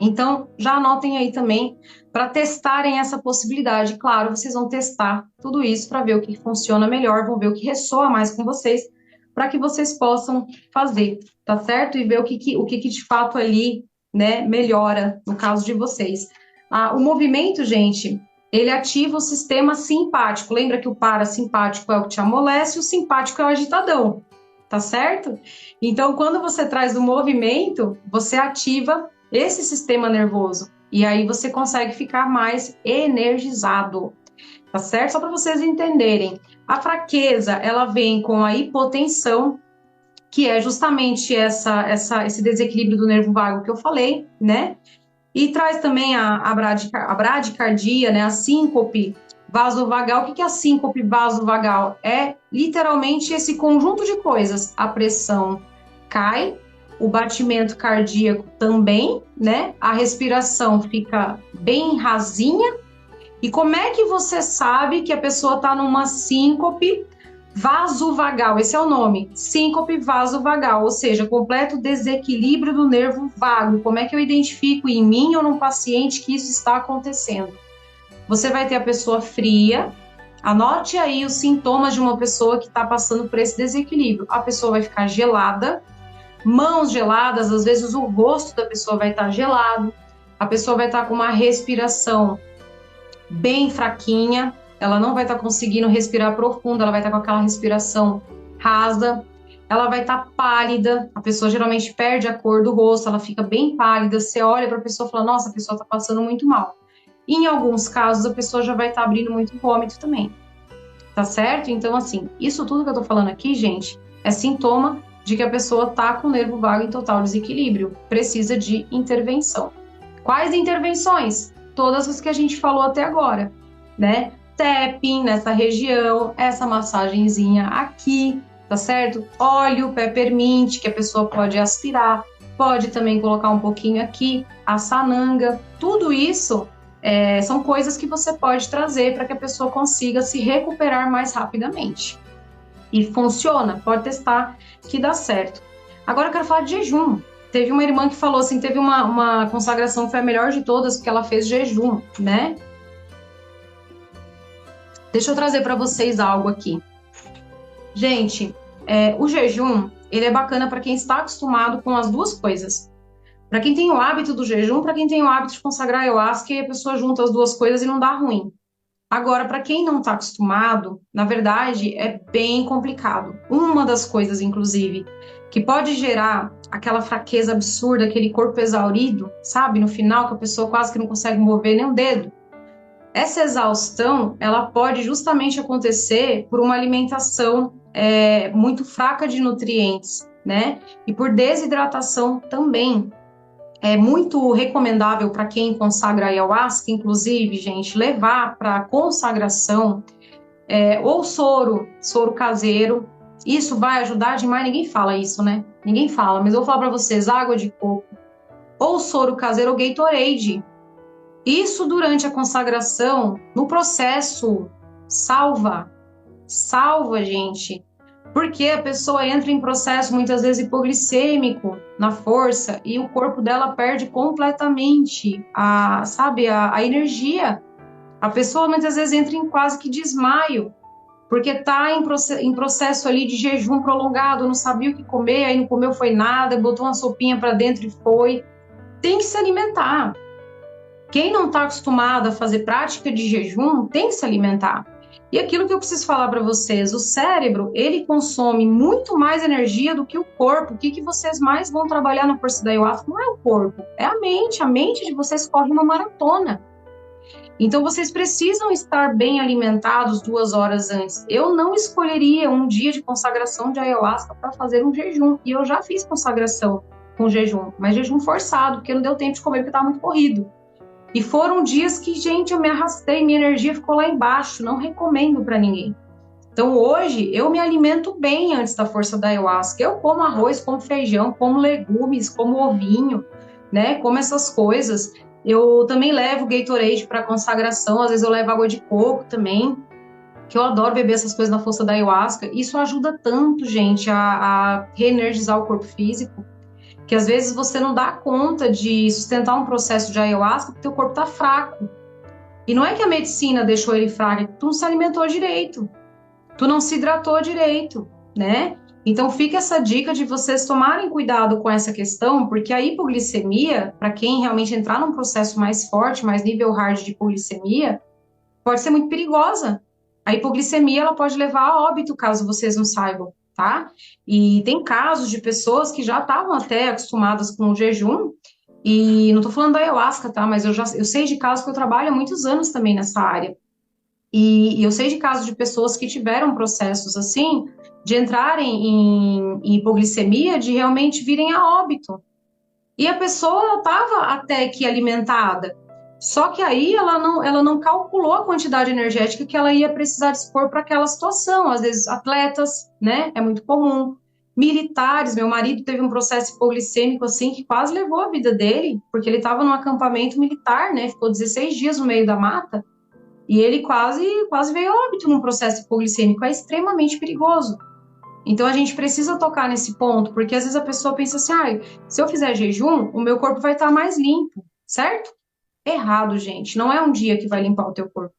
Então, já anotem aí também para testarem essa possibilidade. Claro, vocês vão testar tudo isso para ver o que funciona melhor, vão ver o que ressoa mais com vocês, para que vocês possam fazer, tá certo? E ver o que de fato ali, né, melhora no caso de vocês. O movimento, gente, ele ativa o sistema simpático. Lembra que o parasimpático é o que te amolece, o simpático é o agitadão, tá certo? Então, quando você traz o movimento, você ativa esse sistema nervoso, e aí você consegue ficar mais energizado, tá certo? Só para vocês entenderem, a fraqueza, ela vem com a hipotensão, que é justamente esse desequilíbrio do nervo vago que eu falei, né? E traz também a bradicardia, né? A síncope vasovagal. O que é a síncope vasovagal? É literalmente esse conjunto de coisas. A pressão cai, o batimento cardíaco também, né? A respiração fica bem rasinha. E como é que você sabe que a pessoa está numa síncope vasovagal? Esse é o nome, síncope vasovagal, ou seja, completo desequilíbrio do nervo vago. Como é que eu identifico em mim ou num paciente que isso está acontecendo? Você vai ter a pessoa fria. Anote aí os sintomas de uma pessoa que está passando por esse desequilíbrio. A pessoa vai ficar gelada, mãos geladas, às vezes o rosto da pessoa vai estar gelado, a pessoa vai estar com uma respiração bem fraquinha, ela não vai estar conseguindo respirar profundo, ela vai estar com aquela respiração rasa, ela vai estar pálida, a pessoa geralmente perde a cor do rosto, ela fica bem pálida, você olha para a pessoa e fala, nossa, a pessoa está passando muito mal. E em alguns casos, a pessoa já vai estar abrindo muito vômito também, tá certo? Então, assim, isso tudo que eu tô falando aqui, gente, é sintoma de que a pessoa tá com o nervo vago em total desequilíbrio, precisa de intervenção. Quais intervenções? Todas as que a gente falou até agora, né? Tapping nessa região, essa massagenzinha aqui, tá certo? Óleo peppermint, que a pessoa pode aspirar, pode também colocar um pouquinho aqui, a sananga, tudo isso são coisas que você pode trazer para que a pessoa consiga se recuperar mais rapidamente. E funciona, pode testar que dá certo. Agora eu quero falar de jejum. Teve uma irmã que falou assim, teve uma consagração que foi a melhor de todas, porque ela fez jejum, né? Deixa eu trazer para vocês algo aqui. Gente, o jejum, ele é bacana para quem está acostumado com as duas coisas. Para quem tem o hábito do jejum, para quem tem o hábito de consagrar ayahuasca, e a pessoa junta as duas coisas e não dá ruim. Agora, para quem não está acostumado, na verdade, é bem complicado. Uma das coisas, inclusive, que pode gerar aquela fraqueza absurda, aquele corpo exaurido, sabe? No final, que a pessoa quase que não consegue mover nem o dedo. Essa exaustão, ela pode justamente acontecer por uma alimentação muito fraca de nutrientes, né? E por desidratação também. é muito recomendável para quem consagra ayahuasca, inclusive, gente, levar para consagração ou soro caseiro. Isso vai ajudar demais. Ninguém fala isso, né? Ninguém fala, mas eu vou falar para vocês: água de coco, ou soro caseiro ou Gatorade. Isso durante a consagração, no processo, salva, gente. Porque a pessoa entra em processo, muitas vezes, hipoglicêmico, na força, e o corpo dela perde completamente a energia. A pessoa, muitas vezes, entra em quase que desmaio, porque está em processo ali de jejum prolongado, não sabia o que comer, aí não comeu foi nada, botou uma sopinha para dentro e foi. Tem que se alimentar. Quem não está acostumado a fazer prática de jejum tem que se alimentar. E aquilo que eu preciso falar para vocês, o cérebro, ele consome muito mais energia do que o corpo. O que vocês mais vão trabalhar na força da ayahuasca não é o corpo, é a mente. A mente de vocês corre uma maratona. Então, vocês precisam estar bem alimentados 2 horas antes. Eu não escolheria um dia de consagração de ayahuasca para fazer um jejum. E eu já fiz consagração com jejum, mas jejum forçado, porque não deu tempo de comer, porque estava muito corrido. E foram dias que, gente, eu me arrastei, minha energia ficou lá embaixo, não recomendo para ninguém. Então, hoje, eu me alimento bem antes da força da ayahuasca. Eu como arroz, como feijão, como legumes, como ovinho, né? Como essas coisas. Eu também levo Gatorade para consagração, às vezes eu levo água de coco também, que eu adoro beber essas coisas na força da ayahuasca. Isso ajuda tanto, gente, a reenergizar o corpo físico, que às vezes você não dá conta de sustentar um processo de ayahuasca porque teu corpo tá fraco. E não é que a medicina deixou ele fraco, é que tu não se alimentou direito, tu não se hidratou direito, né? Então fica essa dica de vocês tomarem cuidado com essa questão, porque a hipoglicemia, para quem realmente entrar num processo mais forte, mais nível hard de hipoglicemia, pode ser muito perigosa. A hipoglicemia, ela pode levar a óbito, caso vocês não saibam, tá? E tem casos de pessoas que já estavam até acostumadas com o jejum, e não tô falando da ayahuasca, tá? Mas eu sei de casos que eu trabalho há muitos anos também nessa área. E eu sei de casos de pessoas que tiveram processos assim, de entrarem em hipoglicemia, de realmente virem a óbito. E a pessoa estava até que alimentada, só que aí ela não calculou a quantidade energética que ela ia precisar dispor para aquela situação. Às vezes, atletas, né? É muito comum. Militares, meu marido teve um processo hipoglicêmico assim que quase levou a vida dele, porque ele estava num acampamento militar, né? Ficou 16 dias no meio da mata. E ele quase veio a óbito num processo hipoglicêmico. É extremamente perigoso. Então, a gente precisa tocar nesse ponto, porque às vezes a pessoa pensa assim, se eu fizer jejum, o meu corpo vai estar mais limpo, certo? Errado, gente. Não é um dia que vai limpar o teu corpo.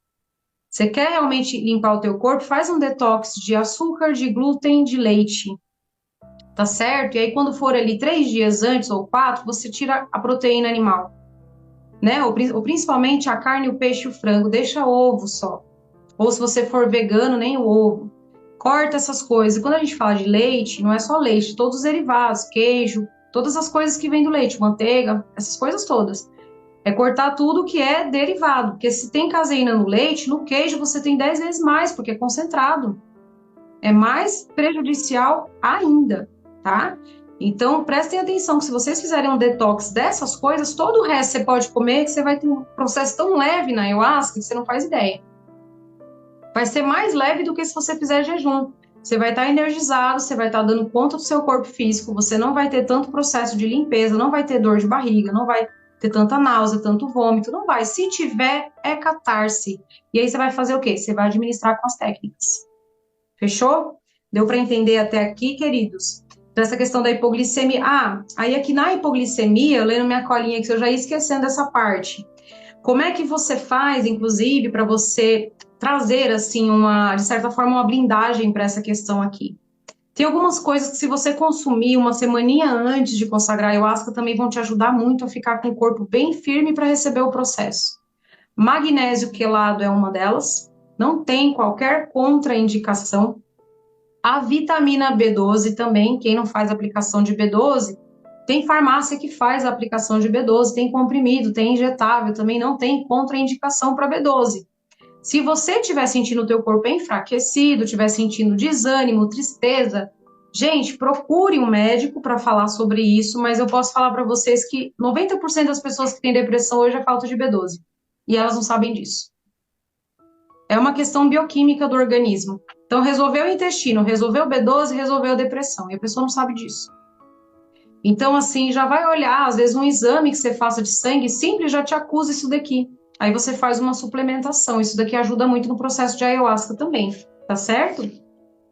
Você quer realmente limpar o teu corpo? Faz um detox de açúcar, de glúten, de leite, tá certo? E aí, quando for ali 3 dias antes ou 4, você tira a proteína animal, né? Ou principalmente a carne, o peixe e o frango. Deixa ovo só. Ou se você for vegano, nem o ovo. Corta essas coisas. E quando a gente fala de leite, não é só leite, todos os derivados, queijo, todas as coisas que vêm do leite, manteiga, essas coisas todas. É cortar tudo que é derivado, porque se tem caseína no leite, no queijo você tem 10 vezes mais, porque é concentrado. É mais prejudicial ainda, tá? Então, prestem atenção que se vocês fizerem um detox dessas coisas, todo o resto você pode comer, que você vai ter um processo tão leve na ayahuasca que você não faz ideia. Vai ser mais leve do que se você fizer jejum. Você vai estar energizado, você vai estar dando conta do seu corpo físico, você não vai ter tanto processo de limpeza, não vai ter dor de barriga, não vai ter tanta náusea, tanto vômito, não vai. Se tiver, é catarse. E aí você vai fazer o quê? Você vai administrar com as técnicas. Fechou? Deu para entender até aqui, queridos? Então, essa questão da hipoglicemia. Aí aqui na hipoglicemia, lendo minha colinha aqui, eu já ia esquecendo essa parte. Como é que você faz, inclusive, para você trazer, assim, de certa forma, uma blindagem para essa questão aqui? Tem algumas coisas que, se você consumir uma semaninha antes de consagrar a ayahuasca, também vão te ajudar muito a ficar com o corpo bem firme para receber o processo. Magnésio quelado é uma delas, não tem qualquer contraindicação. A vitamina B12 também, quem não faz aplicação de B12, tem farmácia que faz a aplicação de B12, tem comprimido, tem injetável, também não tem contraindicação para B12. Se você estiver sentindo o teu corpo enfraquecido, estiver sentindo desânimo, tristeza, Gente, procure um médico para falar sobre isso, mas eu posso falar para vocês que 90% das pessoas que têm depressão hoje é falta de B12. E elas não sabem disso. É uma questão bioquímica do organismo. Então, resolveu o intestino, resolveu o B12, resolveu a depressão. E a pessoa não sabe disso. Então, assim, já vai olhar, às vezes um exame que você faça de sangue simples já te acusa isso daqui. Aí você faz uma suplementação. Isso daqui ajuda muito no processo de ayahuasca também, tá certo?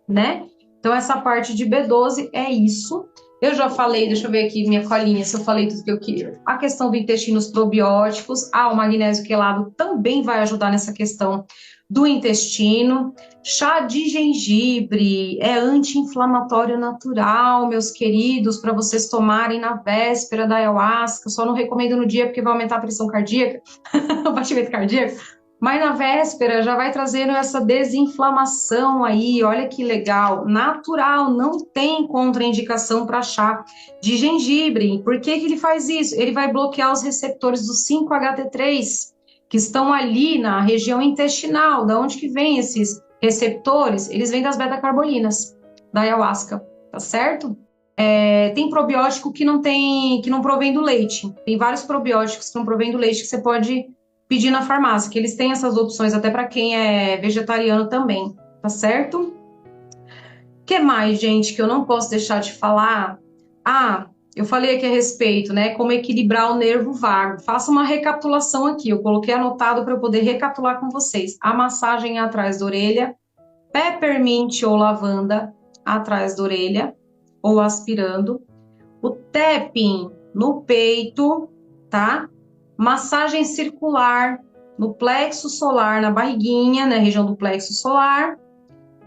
Né? Então, essa parte de B12 é isso. Eu já falei, deixa eu ver aqui minha colinha, se eu falei tudo que eu queria. A questão do intestino, os probióticos. O magnésio quelado também vai ajudar nessa questão do intestino. Chá de gengibre é anti-inflamatório natural, meus queridos, para vocês tomarem na véspera da ayahuasca. Só não recomendo no dia porque vai aumentar a pressão cardíaca, o batimento cardíaco. Mas na véspera já vai trazendo essa desinflamação aí, olha que legal, natural, não tem contraindicação para chá de gengibre. Por que que ele faz isso? Ele vai bloquear os receptores do 5-HT3, que estão ali na região intestinal. Da onde que vem esses receptores? Eles vêm das beta-carbolinas, da ayahuasca, tá certo? Tem probiótico que não provém do leite. Tem vários probióticos que não provém do leite que você pode pedir na farmácia, que eles têm essas opções até para quem é vegetariano também, tá certo? O que mais, gente, que eu não posso deixar de falar? Eu falei aqui a respeito, né, como equilibrar o nervo vago. Faça uma recapitulação aqui, eu coloquei anotado para eu poder recapitular com vocês. A massagem atrás da orelha, peppermint ou lavanda atrás da orelha, ou aspirando. O tapping no peito, tá? Massagem circular no plexo solar, na barriguinha, na região do plexo solar.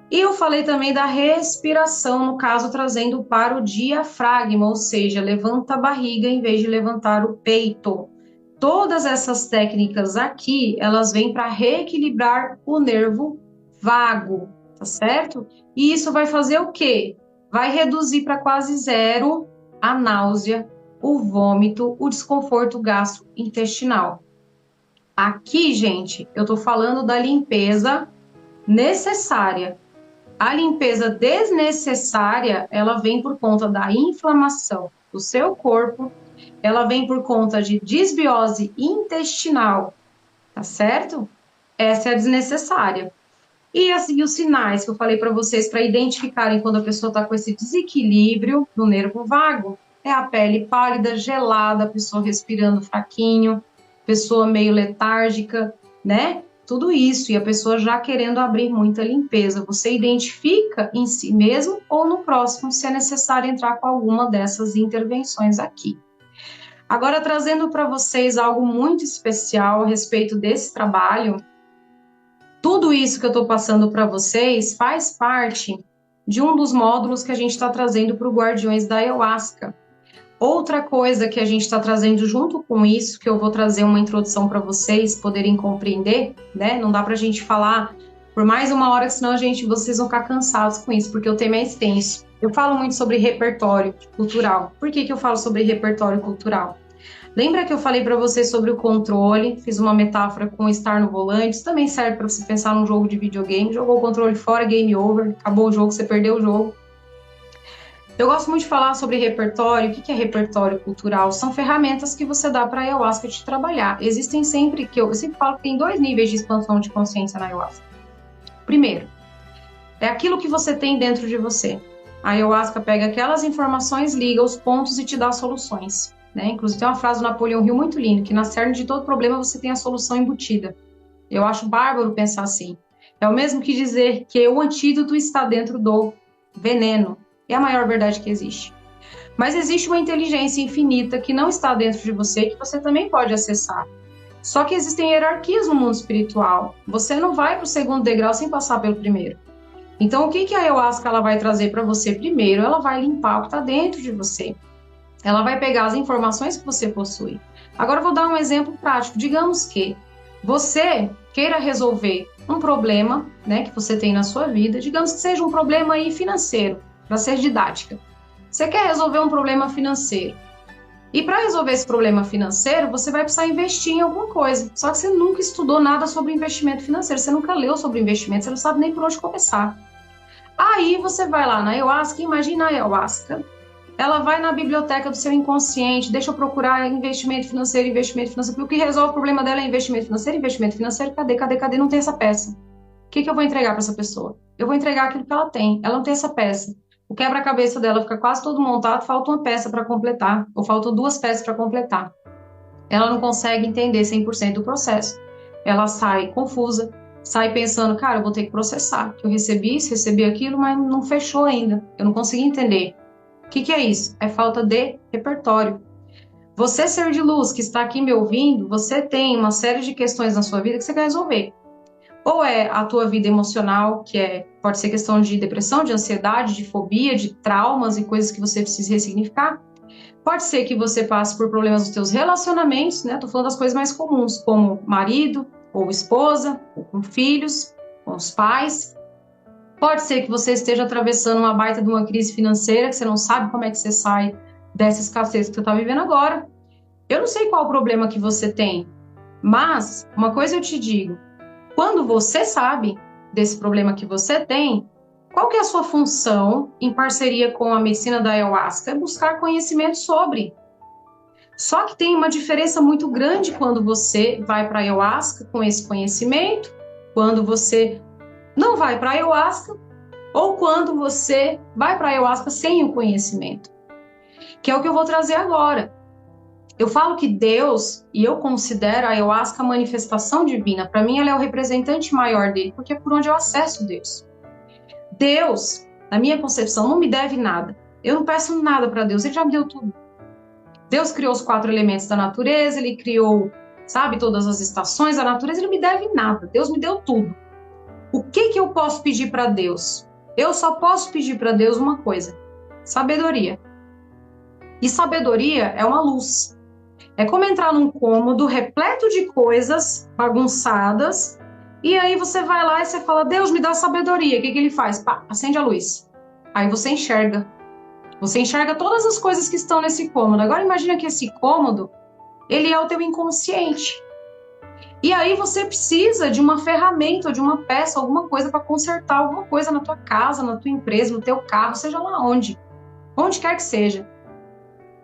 E eu falei também da respiração, no caso, trazendo para o diafragma, ou seja, levanta a barriga em vez de levantar o peito. Todas essas técnicas aqui, elas vêm para reequilibrar o nervo vago, tá certo? E isso vai fazer o quê? Vai reduzir para quase zero a náusea, o vômito, o desconforto gastrointestinal. Aqui, gente, eu tô falando da limpeza necessária. A limpeza desnecessária, ela vem por conta da inflamação do seu corpo, ela vem por conta de desbiose intestinal, tá certo? Essa é a desnecessária. E assim, os sinais que eu falei para vocês para identificarem quando a pessoa está com esse desequilíbrio no nervo vago, é a pele pálida, gelada, a pessoa respirando fraquinho, pessoa meio letárgica, né? Tudo isso, e a pessoa já querendo abrir muita limpeza. Você identifica em si mesmo ou no próximo se é necessário entrar com alguma dessas intervenções aqui. Agora, trazendo para vocês algo muito especial a respeito desse trabalho, tudo isso que eu estou passando para vocês faz parte de um dos módulos que a gente está trazendo para o Guardiões da Ayahuasca. Outra coisa que a gente está trazendo junto com isso, que eu vou trazer uma introdução para vocês poderem compreender, né? Não dá para a gente falar por mais uma hora, senão vocês vão ficar cansados com isso, porque o tema é extenso. Eu falo muito sobre repertório cultural. Por que eu falo sobre repertório cultural? Lembra que eu falei para vocês sobre o controle? Fiz uma metáfora com estar no volante. Isso também serve para você pensar num jogo de videogame. Jogou o controle fora, game over. Acabou o jogo, você perdeu o jogo. Eu gosto muito de falar sobre repertório. O que é repertório cultural? São ferramentas que você dá para a ayahuasca te trabalhar. Existem sempre, eu sempre falo que tem 2 níveis de expansão de consciência na ayahuasca. Primeiro, é aquilo que você tem dentro de você. A ayahuasca pega aquelas informações, liga os pontos e te dá soluções. Né? Inclusive tem uma frase do Napoleão Hill muito linda, que na cerne de todo problema você tem a solução embutida. Eu acho bárbaro pensar assim. É o mesmo que dizer que o antídoto está dentro do veneno. É a maior verdade que existe. Mas existe uma inteligência infinita que não está dentro de você, que você também pode acessar. Só que existem hierarquias no mundo espiritual. Você não vai para o segundo degrau sem passar pelo primeiro. Então, o que a ayahuasca ela vai trazer para você primeiro? Ela vai limpar o que está dentro de você. Ela vai pegar as informações que você possui. Agora, eu vou dar um exemplo prático. Digamos que você queira resolver um problema, né, que você tem na sua vida. Digamos que seja um problema aí financeiro, para ser didática. Você quer resolver um problema financeiro. E para resolver esse problema financeiro, você vai precisar investir em alguma coisa. Só que você nunca estudou nada sobre investimento financeiro. Você nunca leu sobre investimento. Você não sabe nem por onde começar. Aí você vai lá na ayahuasca, imagina a ayahuasca, ela vai na biblioteca do seu inconsciente, deixa eu procurar investimento financeiro, porque o que resolve o problema dela é investimento financeiro, cadê, não tem essa peça. O que eu vou entregar para essa pessoa? Eu vou entregar aquilo que ela tem, ela não tem essa peça. O quebra-cabeça dela fica quase todo montado, falta uma peça para completar, ou faltam duas peças para completar. Ela não consegue entender 100% do processo. Ela sai confusa, sai pensando, cara, eu vou ter que processar, que eu recebi isso, recebi aquilo, mas não fechou ainda, eu não consegui entender. O que é isso? É falta de repertório. Você, ser de luz, que está aqui me ouvindo, você tem uma série de questões na sua vida que você quer resolver. Ou é a tua vida emocional, pode ser questão de depressão, de ansiedade, de fobia, de traumas e coisas que você precisa ressignificar. Pode ser que você passe por problemas nos teus relacionamentos, né? Tô falando das coisas mais comuns, como marido ou esposa, ou com filhos, com os pais. Pode ser que você esteja atravessando uma baita de uma crise financeira, que você não sabe como é que você sai dessa escassez que você está vivendo agora. Eu não sei qual o problema que você tem, mas uma coisa eu te digo, quando você sabe desse problema que você tem, qual que é a sua função em parceria com a medicina da ayahuasca? É buscar conhecimento sobre. Só que tem uma diferença muito grande quando você vai para a ayahuasca com esse conhecimento, quando você não vai para a ayahuasca, ou quando você vai para a ayahuasca sem o conhecimento, que é o que eu vou trazer agora. Eu falo que Deus, e eu considero a ayahuasca a manifestação divina, para mim ela é o representante maior dele, porque é por onde eu acesso Deus. Deus, na minha concepção, não me deve nada. Eu não peço nada para Deus, ele já me deu tudo. Deus criou os 4 elementos da natureza, ele criou, sabe, todas as estações da natureza, ele não me deve nada, Deus me deu tudo. O que eu posso pedir para Deus? Eu só posso pedir para Deus uma coisa: sabedoria. E sabedoria é uma luz. É como entrar num cômodo repleto de coisas bagunçadas, e aí você vai lá e você fala, Deus, me dá sabedoria. O que ele faz? Pá, acende a luz. Aí você enxerga. Você enxerga todas as coisas que estão nesse cômodo. Agora imagina que esse cômodo, ele é o teu inconsciente. E aí você precisa de uma ferramenta, de uma peça, alguma coisa para consertar alguma coisa na tua casa, na tua empresa, no teu carro, seja lá onde quer que seja.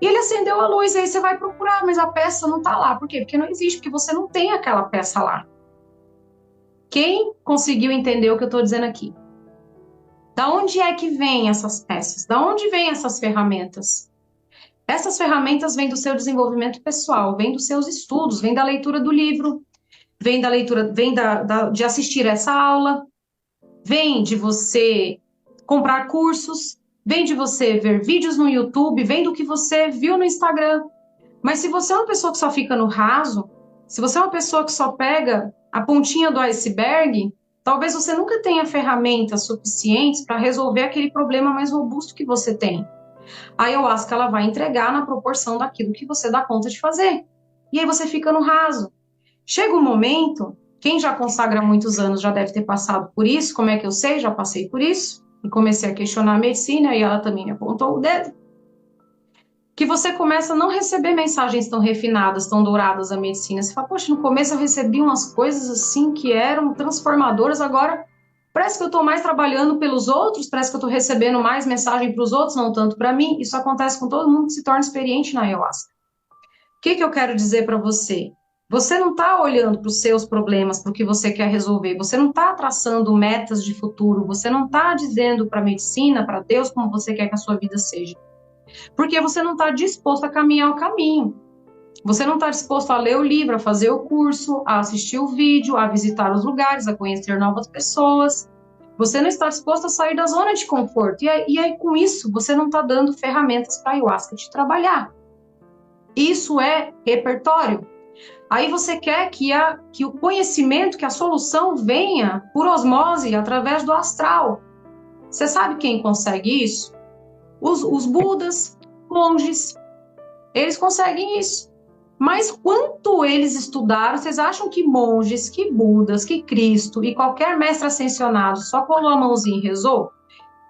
E ele acendeu a luz, aí você vai procurar, mas a peça não está lá. Por quê? Porque não existe, porque você não tem aquela peça lá. Quem conseguiu entender o que eu estou dizendo aqui? Da onde é que vêm essas peças? Da onde vêm essas ferramentas? Essas ferramentas vêm do seu desenvolvimento pessoal, vêm dos seus estudos, vêm da leitura do livro, vem da leitura, vem de assistir essa aula, vem de você comprar cursos, vem de você ver vídeos no YouTube, vem do que você viu no Instagram. Mas se você é uma pessoa que só fica no raso, se você é uma pessoa que só pega a pontinha do iceberg, talvez você nunca tenha ferramentas suficientes para resolver aquele problema mais robusto que você tem. A ayahuasca ela vai entregar na proporção daquilo que você dá conta de fazer. E aí você fica no raso. Chega um momento, quem já consagra há muitos anos já deve ter passado por isso, como é que eu sei? Já passei por isso, e comecei a questionar a medicina, e ela também me apontou o dedo, que você começa a não receber mensagens tão refinadas, tão douradas da medicina. Você fala, poxa, no começo eu recebi umas coisas assim que eram transformadoras, agora parece que eu estou mais trabalhando pelos outros, parece que eu estou recebendo mais mensagem para os outros, não tanto para mim. Isso acontece com todo mundo que se torna experiente na ayahuasca. O que eu quero dizer para você? Você não está olhando para os seus problemas, para o que você quer resolver, você não está traçando metas de futuro, você não está dizendo para a medicina, para Deus, como você quer que a sua vida seja. Porque você não está disposto a caminhar o caminho. Você não está disposto a ler o livro, a fazer o curso, a assistir o vídeo, a visitar os lugares, a conhecer novas pessoas. Você não está disposto a sair da zona de conforto. E aí com isso, você não está dando ferramentas para a ayahuasca te trabalhar. Isso é repertório. Aí você quer que o conhecimento, que a solução venha por osmose, através do astral. Você sabe quem consegue isso? Os budas, monges, eles conseguem isso. Mas quanto eles estudaram, vocês acham que monges, que budas, que Cristo e qualquer mestre ascensionado só colou a mãozinha e rezou?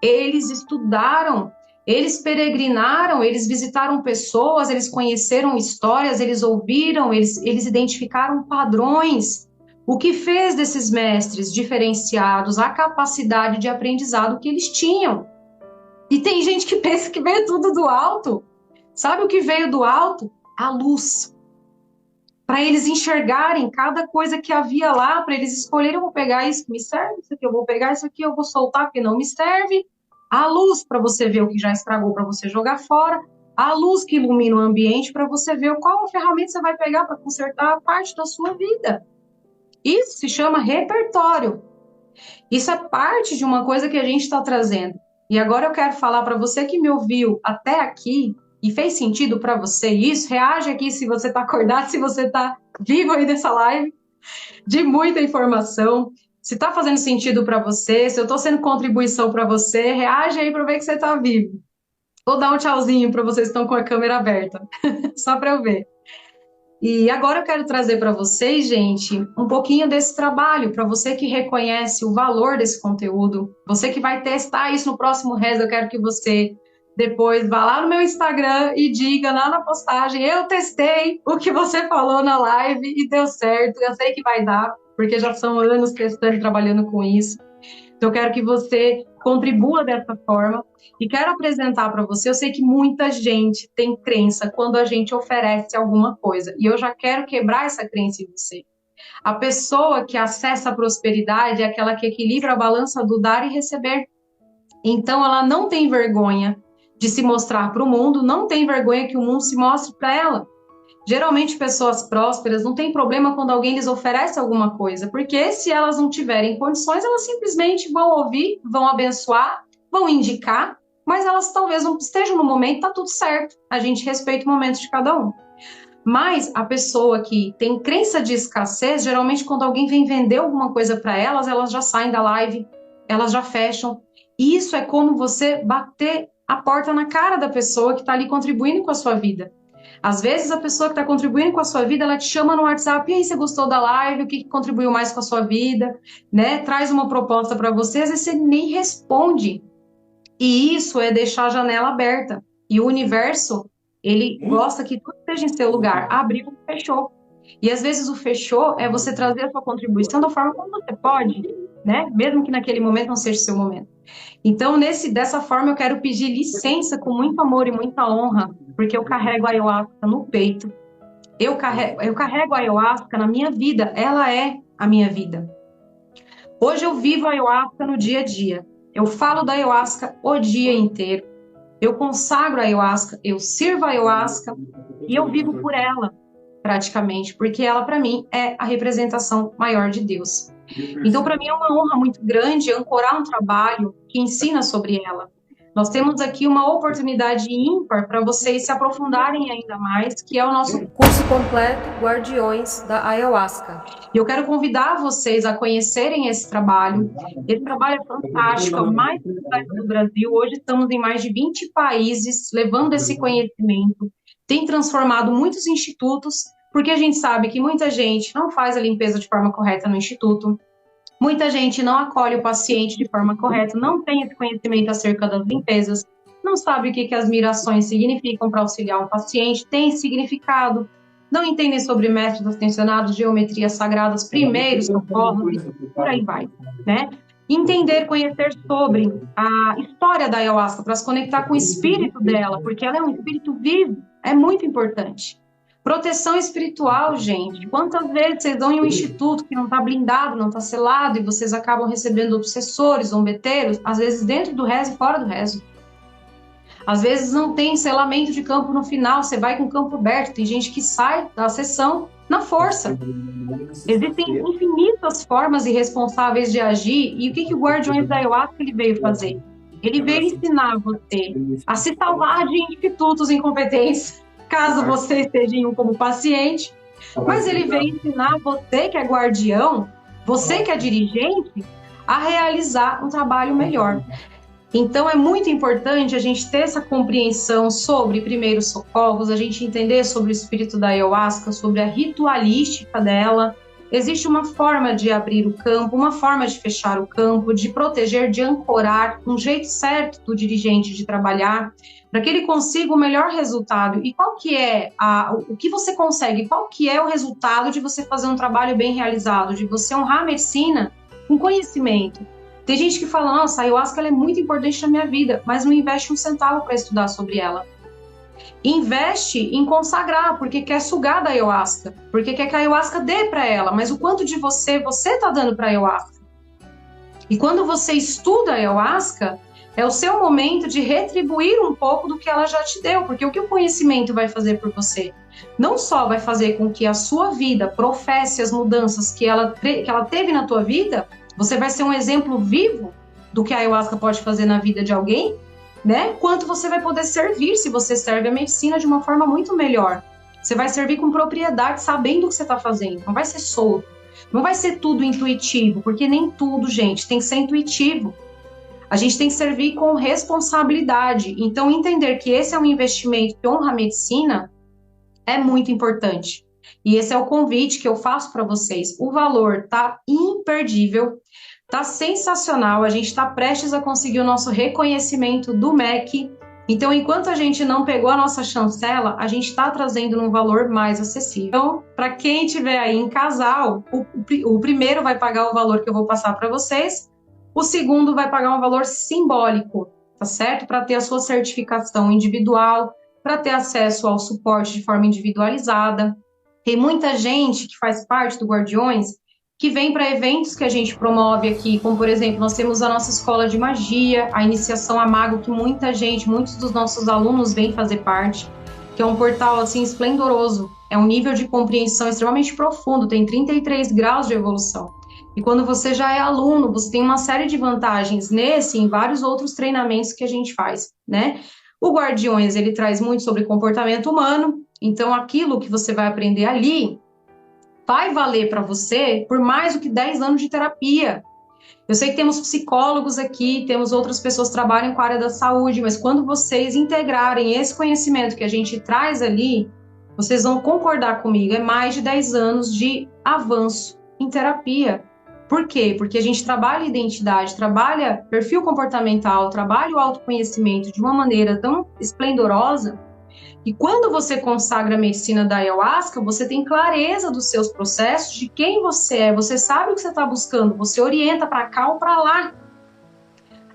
Eles estudaram, eles peregrinaram, eles visitaram pessoas, eles conheceram histórias, eles ouviram, eles identificaram padrões. O que fez desses mestres diferenciados a capacidade de aprendizado que eles tinham. E tem gente que pensa que veio tudo do alto. Sabe o que veio do alto? A luz. Para eles enxergarem cada coisa que havia lá, para eles escolherem, eu vou pegar isso que me serve, isso aqui eu vou pegar, isso aqui eu vou soltar porque não me serve. A luz para você ver o que já estragou, para você jogar fora. A luz que ilumina o ambiente para você ver qual ferramenta você vai pegar para consertar a parte da sua vida. Isso se chama repertório. Isso é parte de uma coisa que a gente está trazendo. E agora eu quero falar para você que me ouviu até aqui e fez sentido para você isso, reage aqui se você está acordado, se você está vivo aí nessa live, de muita informação. Se está fazendo sentido para você, se eu estou sendo contribuição para você, reage aí para ver que você está vivo. Vou dar um tchauzinho para vocês que estão com a câmera aberta, só para eu ver. E agora eu quero trazer para vocês, gente, um pouquinho desse trabalho, para você que reconhece o valor desse conteúdo, você que vai testar isso no próximo Reza, eu quero que você depois vá lá no meu Instagram e diga lá na postagem, eu testei o que você falou na live e deu certo, eu sei que vai dar, porque já são anos testando e trabalhando com isso. Então eu quero que você contribua dessa forma e quero apresentar para você, eu sei que muita gente tem crença quando a gente oferece alguma coisa, e eu já quero quebrar essa crença em você. A pessoa que acessa a prosperidade é aquela que equilibra a balança do dar e receber. Então ela não tem vergonha de se mostrar para o mundo, não tem vergonha que o mundo se mostre para ela. Geralmente, pessoas prósperas não tem problema quando alguém lhes oferece alguma coisa, porque se elas não tiverem condições, elas simplesmente vão ouvir, vão abençoar, vão indicar, mas elas talvez não estejam no momento, tá tudo certo. A gente respeita o momento de cada um. Mas a pessoa que tem crença de escassez, geralmente quando alguém vem vender alguma coisa para elas já saem da live, elas já fecham. E isso é como você bater a porta na cara da pessoa que está ali contribuindo com a sua vida. Às vezes a pessoa que está contribuindo com a sua vida, ela te chama no WhatsApp, e aí, você gostou da live? O que contribuiu mais com a sua vida? Né? Traz uma proposta para você, às vezes você nem responde. E isso é deixar a janela aberta. E o universo, ele gosta que tudo esteja em seu lugar. Abriu, fechou. E às vezes o fechou é você trazer a sua contribuição da forma como você pode, né? Mesmo que naquele momento não seja o seu momento. Então, dessa forma, eu quero pedir licença com muito amor e muita honra, porque eu carrego a ayahuasca no peito. Eu carrego a ayahuasca na minha vida, ela é a minha vida. Hoje eu vivo a ayahuasca no dia a dia. Eu falo da ayahuasca o dia inteiro. Eu consagro a ayahuasca, eu sirvo a ayahuasca e eu vivo por ela, praticamente, porque ela, para mim, é a representação maior de Deus. Então, para mim, é uma honra muito grande ancorar um trabalho que ensina sobre ela. Nós temos aqui uma oportunidade ímpar para vocês se aprofundarem ainda mais, que é o nosso curso completo Guardiões da Ayahuasca. E eu quero convidar vocês a conhecerem esse trabalho. Esse trabalho é fantástico, é o mais complexo do Brasil. Hoje estamos em mais de 20 países levando esse conhecimento. Tem transformado muitos institutos, porque a gente sabe que muita gente não faz a limpeza de forma correta no instituto, muita gente não acolhe o paciente de forma correta, não tem esse conhecimento acerca das limpezas, não sabe o que as mirações significam para auxiliar um paciente, tem significado, não entendem sobre métodos tensionados, geometrias sagradas, primeiros socorros, e por aí vai, né? Entender, conhecer sobre a história da ayahuasca, para se conectar com o espírito dela, porque ela é um espírito vivo, é muito importante. Proteção espiritual, gente. Quantas vezes vocês vão em um instituto que não está blindado, não está selado, e vocês acabam recebendo obsessores, zombeteiros, às vezes dentro do rezo e fora do rezo. Às vezes não tem selamento de campo no final, você vai com o campo aberto, tem gente que sai da sessão na força. Existem infinitas formas irresponsáveis de agir, e o que o Guardiões da Ayahuasca ele veio fazer? Ele veio ensinar você a se salvar de institutos incompetentes, caso você esteja em um como paciente, mas ele veio ensinar você que é guardião, você que é dirigente, a realizar um trabalho melhor. Então é muito importante a gente ter essa compreensão sobre primeiros socorros, a gente entender sobre o espírito da ayahuasca, sobre a ritualística dela, existe uma forma de abrir o campo, uma forma de fechar o campo, de proteger, de ancorar, um jeito certo do dirigente de trabalhar, para que ele consiga o melhor resultado. E qual que é o que você consegue, qual que é o resultado de você fazer um trabalho bem realizado, de você honrar a medicina com conhecimento? Tem gente que fala, nossa, a ayahuasca ela é muito importante na minha vida, mas não investe um centavo para estudar sobre ela. Investe em consagrar, porque quer sugar da ayahuasca, porque quer que a ayahuasca dê para ela, mas o quanto de você está dando para a ayahuasca. E quando você estuda a ayahuasca, é o seu momento de retribuir um pouco do que ela já te deu, porque o que o conhecimento vai fazer por você? Não só vai fazer com que a sua vida professe as mudanças que ela teve na tua vida, você vai ser um exemplo vivo do que a ayahuasca pode fazer na vida de alguém, né? Quanto você vai poder servir se você serve a medicina de uma forma muito melhor. Você vai servir com propriedade, sabendo o que você está fazendo. Não vai ser solto. Não vai ser tudo intuitivo, porque nem tudo, gente, tem que ser intuitivo. A gente tem que servir com responsabilidade. Então, entender que esse é um investimento que honra a medicina é muito importante. E esse é o convite que eu faço para vocês. O valor tá imperdível. Tá sensacional, a gente está prestes a conseguir o nosso reconhecimento do MEC. Então, enquanto a gente não pegou a nossa chancela, a gente está trazendo um valor mais acessível. Então, para quem estiver aí em casal, o primeiro vai pagar o valor que eu vou passar para vocês, o segundo vai pagar um valor simbólico, tá certo? Para ter a sua certificação individual, para ter acesso ao suporte de forma individualizada. Tem muita gente que faz parte do Guardiões que vem para eventos que a gente promove aqui, como, por exemplo, nós temos a nossa escola de magia, a iniciação a mago, que muitos dos nossos alunos vêm fazer parte, que é um portal, assim, esplendoroso. É um nível de compreensão extremamente profundo, tem 33 graus de evolução. E quando você já é aluno, você tem uma série de vantagens nesse e em vários outros treinamentos que a gente faz, né? O Guardiões, ele traz muito sobre comportamento humano, então aquilo que você vai aprender ali vai valer para você por mais do que 10 anos de terapia. Eu sei que temos psicólogos aqui, temos outras pessoas que trabalham com a área da saúde, mas quando vocês integrarem esse conhecimento que a gente traz ali, vocês vão concordar comigo, é mais de 10 anos de avanço em terapia. Por quê? Porque a gente trabalha identidade, trabalha perfil comportamental, trabalha o autoconhecimento de uma maneira tão esplendorosa. E quando você consagra a medicina da ayahuasca, você tem clareza dos seus processos, de quem você é, você sabe o que você está buscando, você orienta para cá ou para lá.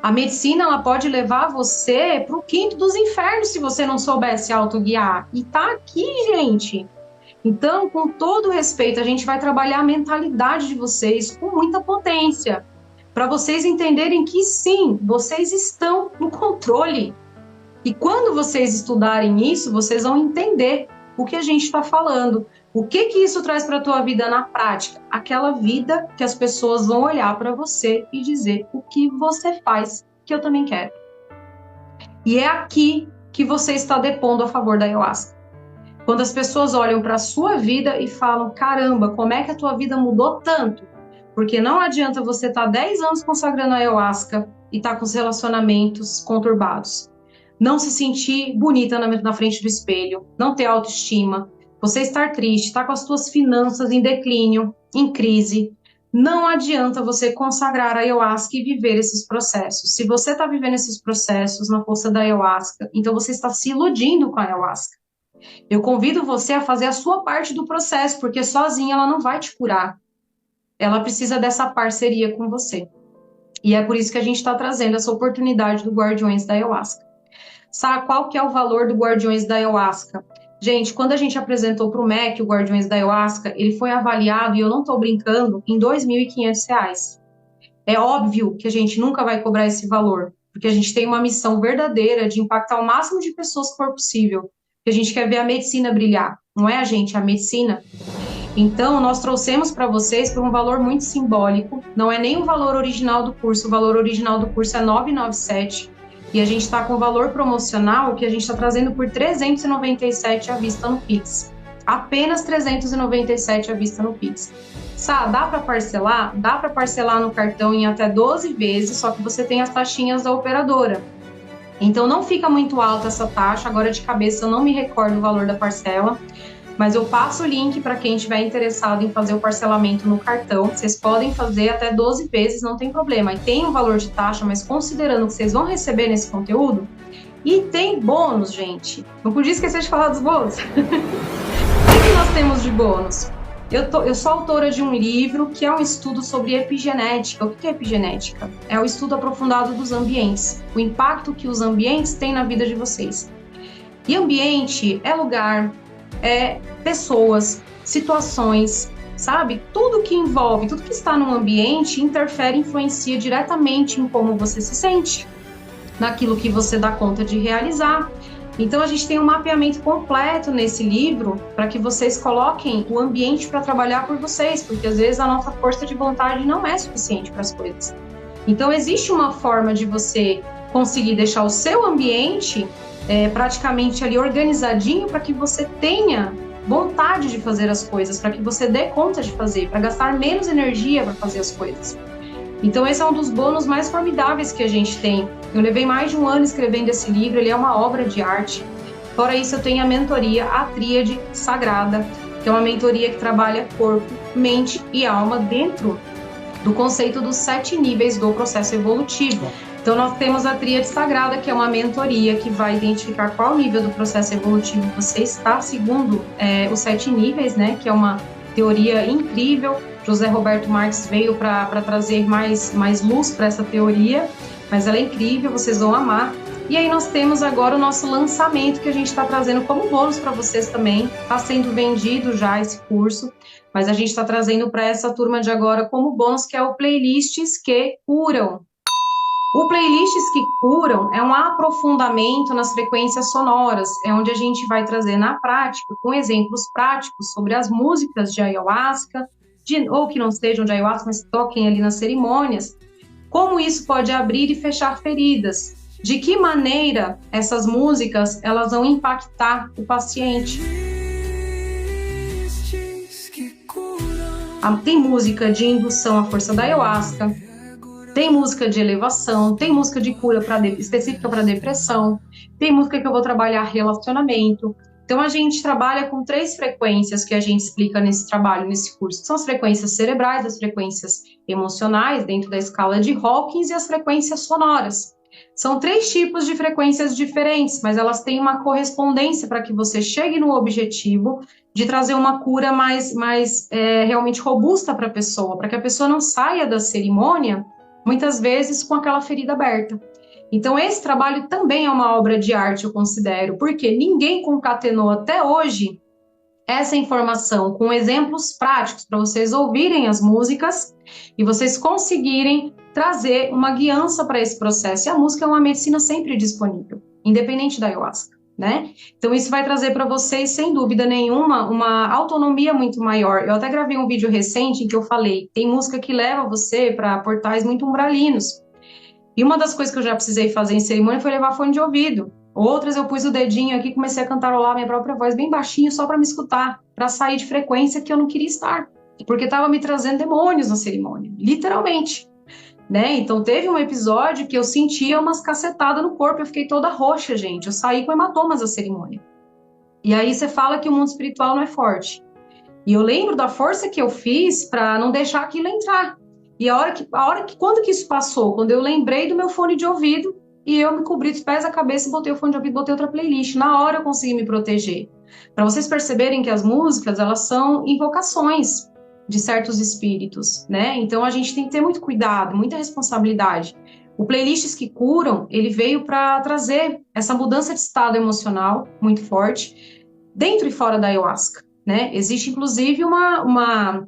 A medicina ela pode levar você para o quinto dos infernos se você não soubesse autoguiar. E tá aqui, gente. Então, com todo respeito, a gente vai trabalhar a mentalidade de vocês com muita potência, para vocês entenderem que sim, vocês estão no controle. E quando vocês estudarem isso, vocês vão entender o que a gente está falando. O que isso traz para a tua vida na prática? Aquela vida que as pessoas vão olhar para você e dizer o que você faz, que eu também quero. E é aqui que você está depondo a favor da ayahuasca. Quando as pessoas olham para a sua vida e falam, caramba, como é que a tua vida mudou tanto? Porque não adianta você estar 10 anos consagrando a ayahuasca e estar com os relacionamentos conturbados. Não se sentir bonita na frente do espelho, não ter autoestima, você estar triste, estar com as suas finanças em declínio, em crise. Não adianta você consagrar a ayahuasca e viver esses processos. Se você está vivendo esses processos na força da ayahuasca, então você está se iludindo com a ayahuasca. Eu convido você a fazer a sua parte do processo, porque sozinha ela não vai te curar. Ela precisa dessa parceria com você. E é por isso que a gente está trazendo essa oportunidade do Guardiões da Ayahuasca. Sabe qual que é o valor do Guardiões da Ayahuasca? Gente, quando a gente apresentou para o MEC o Guardiões da Ayahuasca, ele foi avaliado, e eu não estou brincando, em R$ 2.500. É óbvio que a gente nunca vai cobrar esse valor, porque a gente tem uma missão verdadeira de impactar o máximo de pessoas que for possível. Porque a gente quer ver a medicina brilhar, não é a gente, é a medicina. Então, nós trouxemos para vocês por um valor muito simbólico, não é nem o valor original do curso, o valor original do curso é R$ 997, e a gente está com o valor promocional que a gente está trazendo por R$ 397 à vista no Pix. Apenas R$ 397 à vista no Pix. Sá, dá para parcelar? Dá para parcelar no cartão em até 12 vezes, só que você tem as taxinhas da operadora. Então, não fica muito alta essa taxa, agora de cabeça eu não me recordo o valor da parcela, mas eu passo o link para quem estiver interessado em fazer o parcelamento no cartão. Vocês podem fazer até 12 vezes, não tem problema. E tem um valor de taxa, mas considerando que vocês vão receber nesse conteúdo, e tem bônus, gente. Não podia esquecer de falar dos bônus. O que nós temos de bônus? Eu sou autora de um livro que é um estudo sobre epigenética. O que é epigenética? É o estudo aprofundado dos ambientes, o impacto que os ambientes têm na vida de vocês. E ambiente é lugar, é pessoas, situações, sabe? Tudo que envolve, tudo que está no ambiente interfere, influencia diretamente em como você se sente, naquilo que você dá conta de realizar. Então a gente tem um mapeamento completo nesse livro para que vocês coloquem o ambiente para trabalhar por vocês, porque às vezes a nossa força de vontade não é suficiente para as coisas. Então existe uma forma de você conseguir deixar o seu ambiente praticamente ali organizadinho para que você tenha vontade de fazer as coisas, para que você dê conta de fazer, para gastar menos energia para fazer as coisas. Então esse é um dos bônus mais formidáveis que a gente tem. Eu levei mais de um ano escrevendo esse livro, ele é uma obra de arte. Fora isso, eu tenho a mentoria, a Tríade Sagrada, que é uma mentoria que trabalha corpo, mente e alma dentro do conceito dos 7 níveis do processo evolutivo. Então nós temos a Tríade Sagrada, que é uma mentoria que vai identificar qual nível do processo evolutivo você está, segundo os 7 níveis, né? Que é uma teoria incrível. José Roberto Marques veio para trazer mais luz para essa teoria, mas ela é incrível, vocês vão amar. E aí nós temos agora o nosso lançamento que a gente está trazendo como bônus para vocês também. Está sendo vendido já esse curso, mas a gente está trazendo para essa turma de agora como bônus, que é o Playlists que Curam. O Playlists que Curam é um aprofundamento nas frequências sonoras, é onde a gente vai trazer na prática, com exemplos práticos sobre as músicas de ayahuasca, ou que não sejam de ayahuasca, mas toquem ali nas cerimônias, como isso pode abrir e fechar feridas, de que maneira essas músicas elas vão impactar o paciente. Tem música de indução à força da ayahuasca, tem música de elevação, tem música de cura específica para depressão, tem música que eu vou trabalhar relacionamento. Então a gente trabalha com 3 frequências que a gente explica nesse trabalho, nesse curso, que são as frequências cerebrais, as frequências emocionais dentro da escala de Hawkins e as frequências sonoras. São 3 tipos de frequências diferentes, mas elas têm uma correspondência para que você chegue no objetivo de trazer uma cura mais realmente robusta para a pessoa, para que a pessoa não saia da cerimônia muitas vezes com aquela ferida aberta. Então esse trabalho também é uma obra de arte, eu considero, porque ninguém concatenou até hoje essa informação com exemplos práticos para vocês ouvirem as músicas e vocês conseguirem trazer uma guiança para esse processo. E a música é uma medicina sempre disponível, independente da ayahuasca, né? Então isso vai trazer para vocês, sem dúvida nenhuma, uma autonomia muito maior. Eu até gravei um vídeo recente em que eu falei, tem música que leva você para portais muito umbralinos. E uma das coisas que eu já precisei fazer em cerimônia foi levar fone de ouvido. Outras eu pus o dedinho aqui e comecei a cantarolar minha própria voz bem baixinho só para me escutar, para sair de frequência que eu não queria estar, porque estava me trazendo demônios na cerimônia, literalmente. Né? Então teve um episódio que eu sentia umas cacetadas no corpo, eu fiquei toda roxa, gente. Eu saí com hematomas da cerimônia. E aí você fala que o mundo espiritual não é forte. E eu lembro da força que eu fiz para não deixar aquilo entrar. E quando que isso passou? Quando eu lembrei do meu fone de ouvido e eu me cobri dos pés à cabeça e botei o fone de ouvido, botei outra playlist. Na hora eu consegui me proteger. Para vocês perceberem que as músicas, elas são invocações de certos espíritos, né? Então a gente tem que ter muito cuidado, muita responsabilidade. O Playlists que Curam, ele veio para trazer essa mudança de estado emocional muito forte dentro e fora da ayahuasca, né? Existe inclusive uma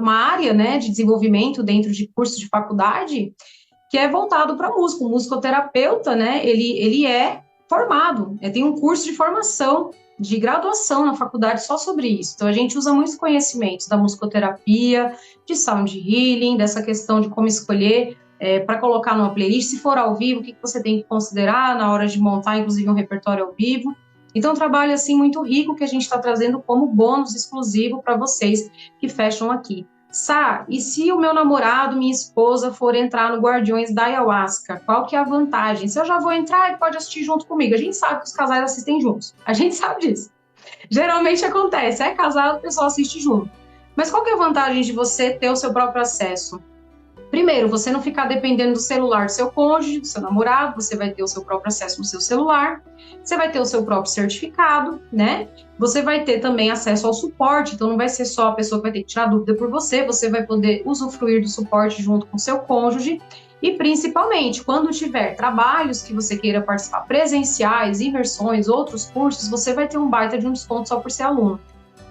área, né, de desenvolvimento dentro de cursos de faculdade que é voltado para músico. O musicoterapeuta, né, ele é formado, tem um curso de formação, de graduação na faculdade só sobre isso. Então a gente usa muitos conhecimentos da musicoterapia, de sound healing, dessa questão de como escolher para colocar numa playlist, se for ao vivo, o que você tem que considerar na hora de montar, inclusive, um repertório ao vivo. Então, um trabalho assim muito rico que a gente está trazendo como bônus exclusivo para vocês que fecham aqui. Sá, e se o meu namorado, minha esposa, for entrar no Guardiões da Ayahuasca, qual que é a vantagem? Se eu já vou entrar, ele pode assistir junto comigo. A gente sabe que os casais assistem juntos. A gente sabe disso. Geralmente acontece, é casado, o pessoal assiste junto. Mas qual que é a vantagem de você ter o seu próprio acesso? Primeiro, você não ficar dependendo do celular do seu cônjuge, do seu namorado, você vai ter o seu próprio acesso no seu celular, você vai ter o seu próprio certificado, né? Você vai ter também acesso ao suporte, então não vai ser só a pessoa que vai ter que tirar dúvida por você, você vai poder usufruir do suporte junto com o seu cônjuge. E principalmente, quando tiver trabalhos que você queira participar, presenciais, imersões, outros cursos, você vai ter um baita de um desconto só por ser aluno.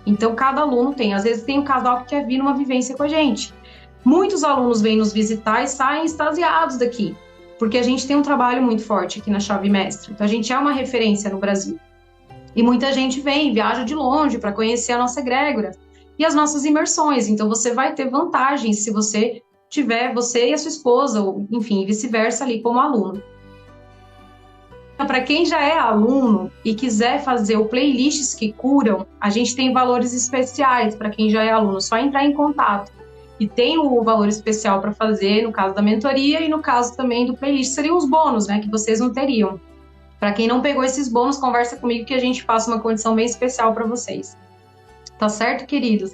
Então, cada aluno tem. Às vezes tem um casal que quer vir numa vivência com a gente. Muitos alunos vêm nos visitar e saem extasiados daqui, porque a gente tem um trabalho muito forte aqui na Chave Mestra. Então, a gente é uma referência no Brasil. E muita gente vem, viaja de longe para conhecer a nossa egrégora e as nossas imersões. Então, você vai ter vantagens se você tiver, você e a sua esposa, ou enfim, vice-versa ali como aluno. Para quem já é aluno e quiser fazer o Playlists que Curam, a gente tem valores especiais para quem já é aluno, só entrar em contato. E tem o valor especial para fazer no caso da mentoria e no caso também do playlist, seriam os bônus, né, que vocês não teriam. Para quem não pegou esses bônus, conversa comigo que a gente passa uma condição bem especial para vocês. Tá certo, queridos?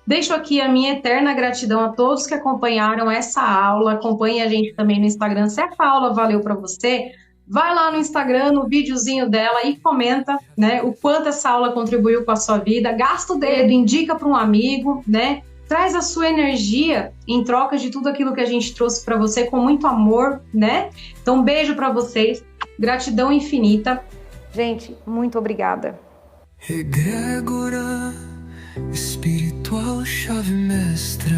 Deixo aqui a minha eterna gratidão a todos que acompanharam essa aula. Acompanhe a gente também no Instagram. Se essa aula valeu para você, vai lá no Instagram, no videozinho dela e comenta, né, o quanto essa aula contribuiu com a sua vida. Gasta o dedo, indica para um amigo, né? Traz a sua energia em troca de tudo aquilo que a gente trouxe para você com muito amor, né? Então, um beijo para vocês, gratidão infinita. Gente, muito obrigada. Egrégora espiritual chave mestra.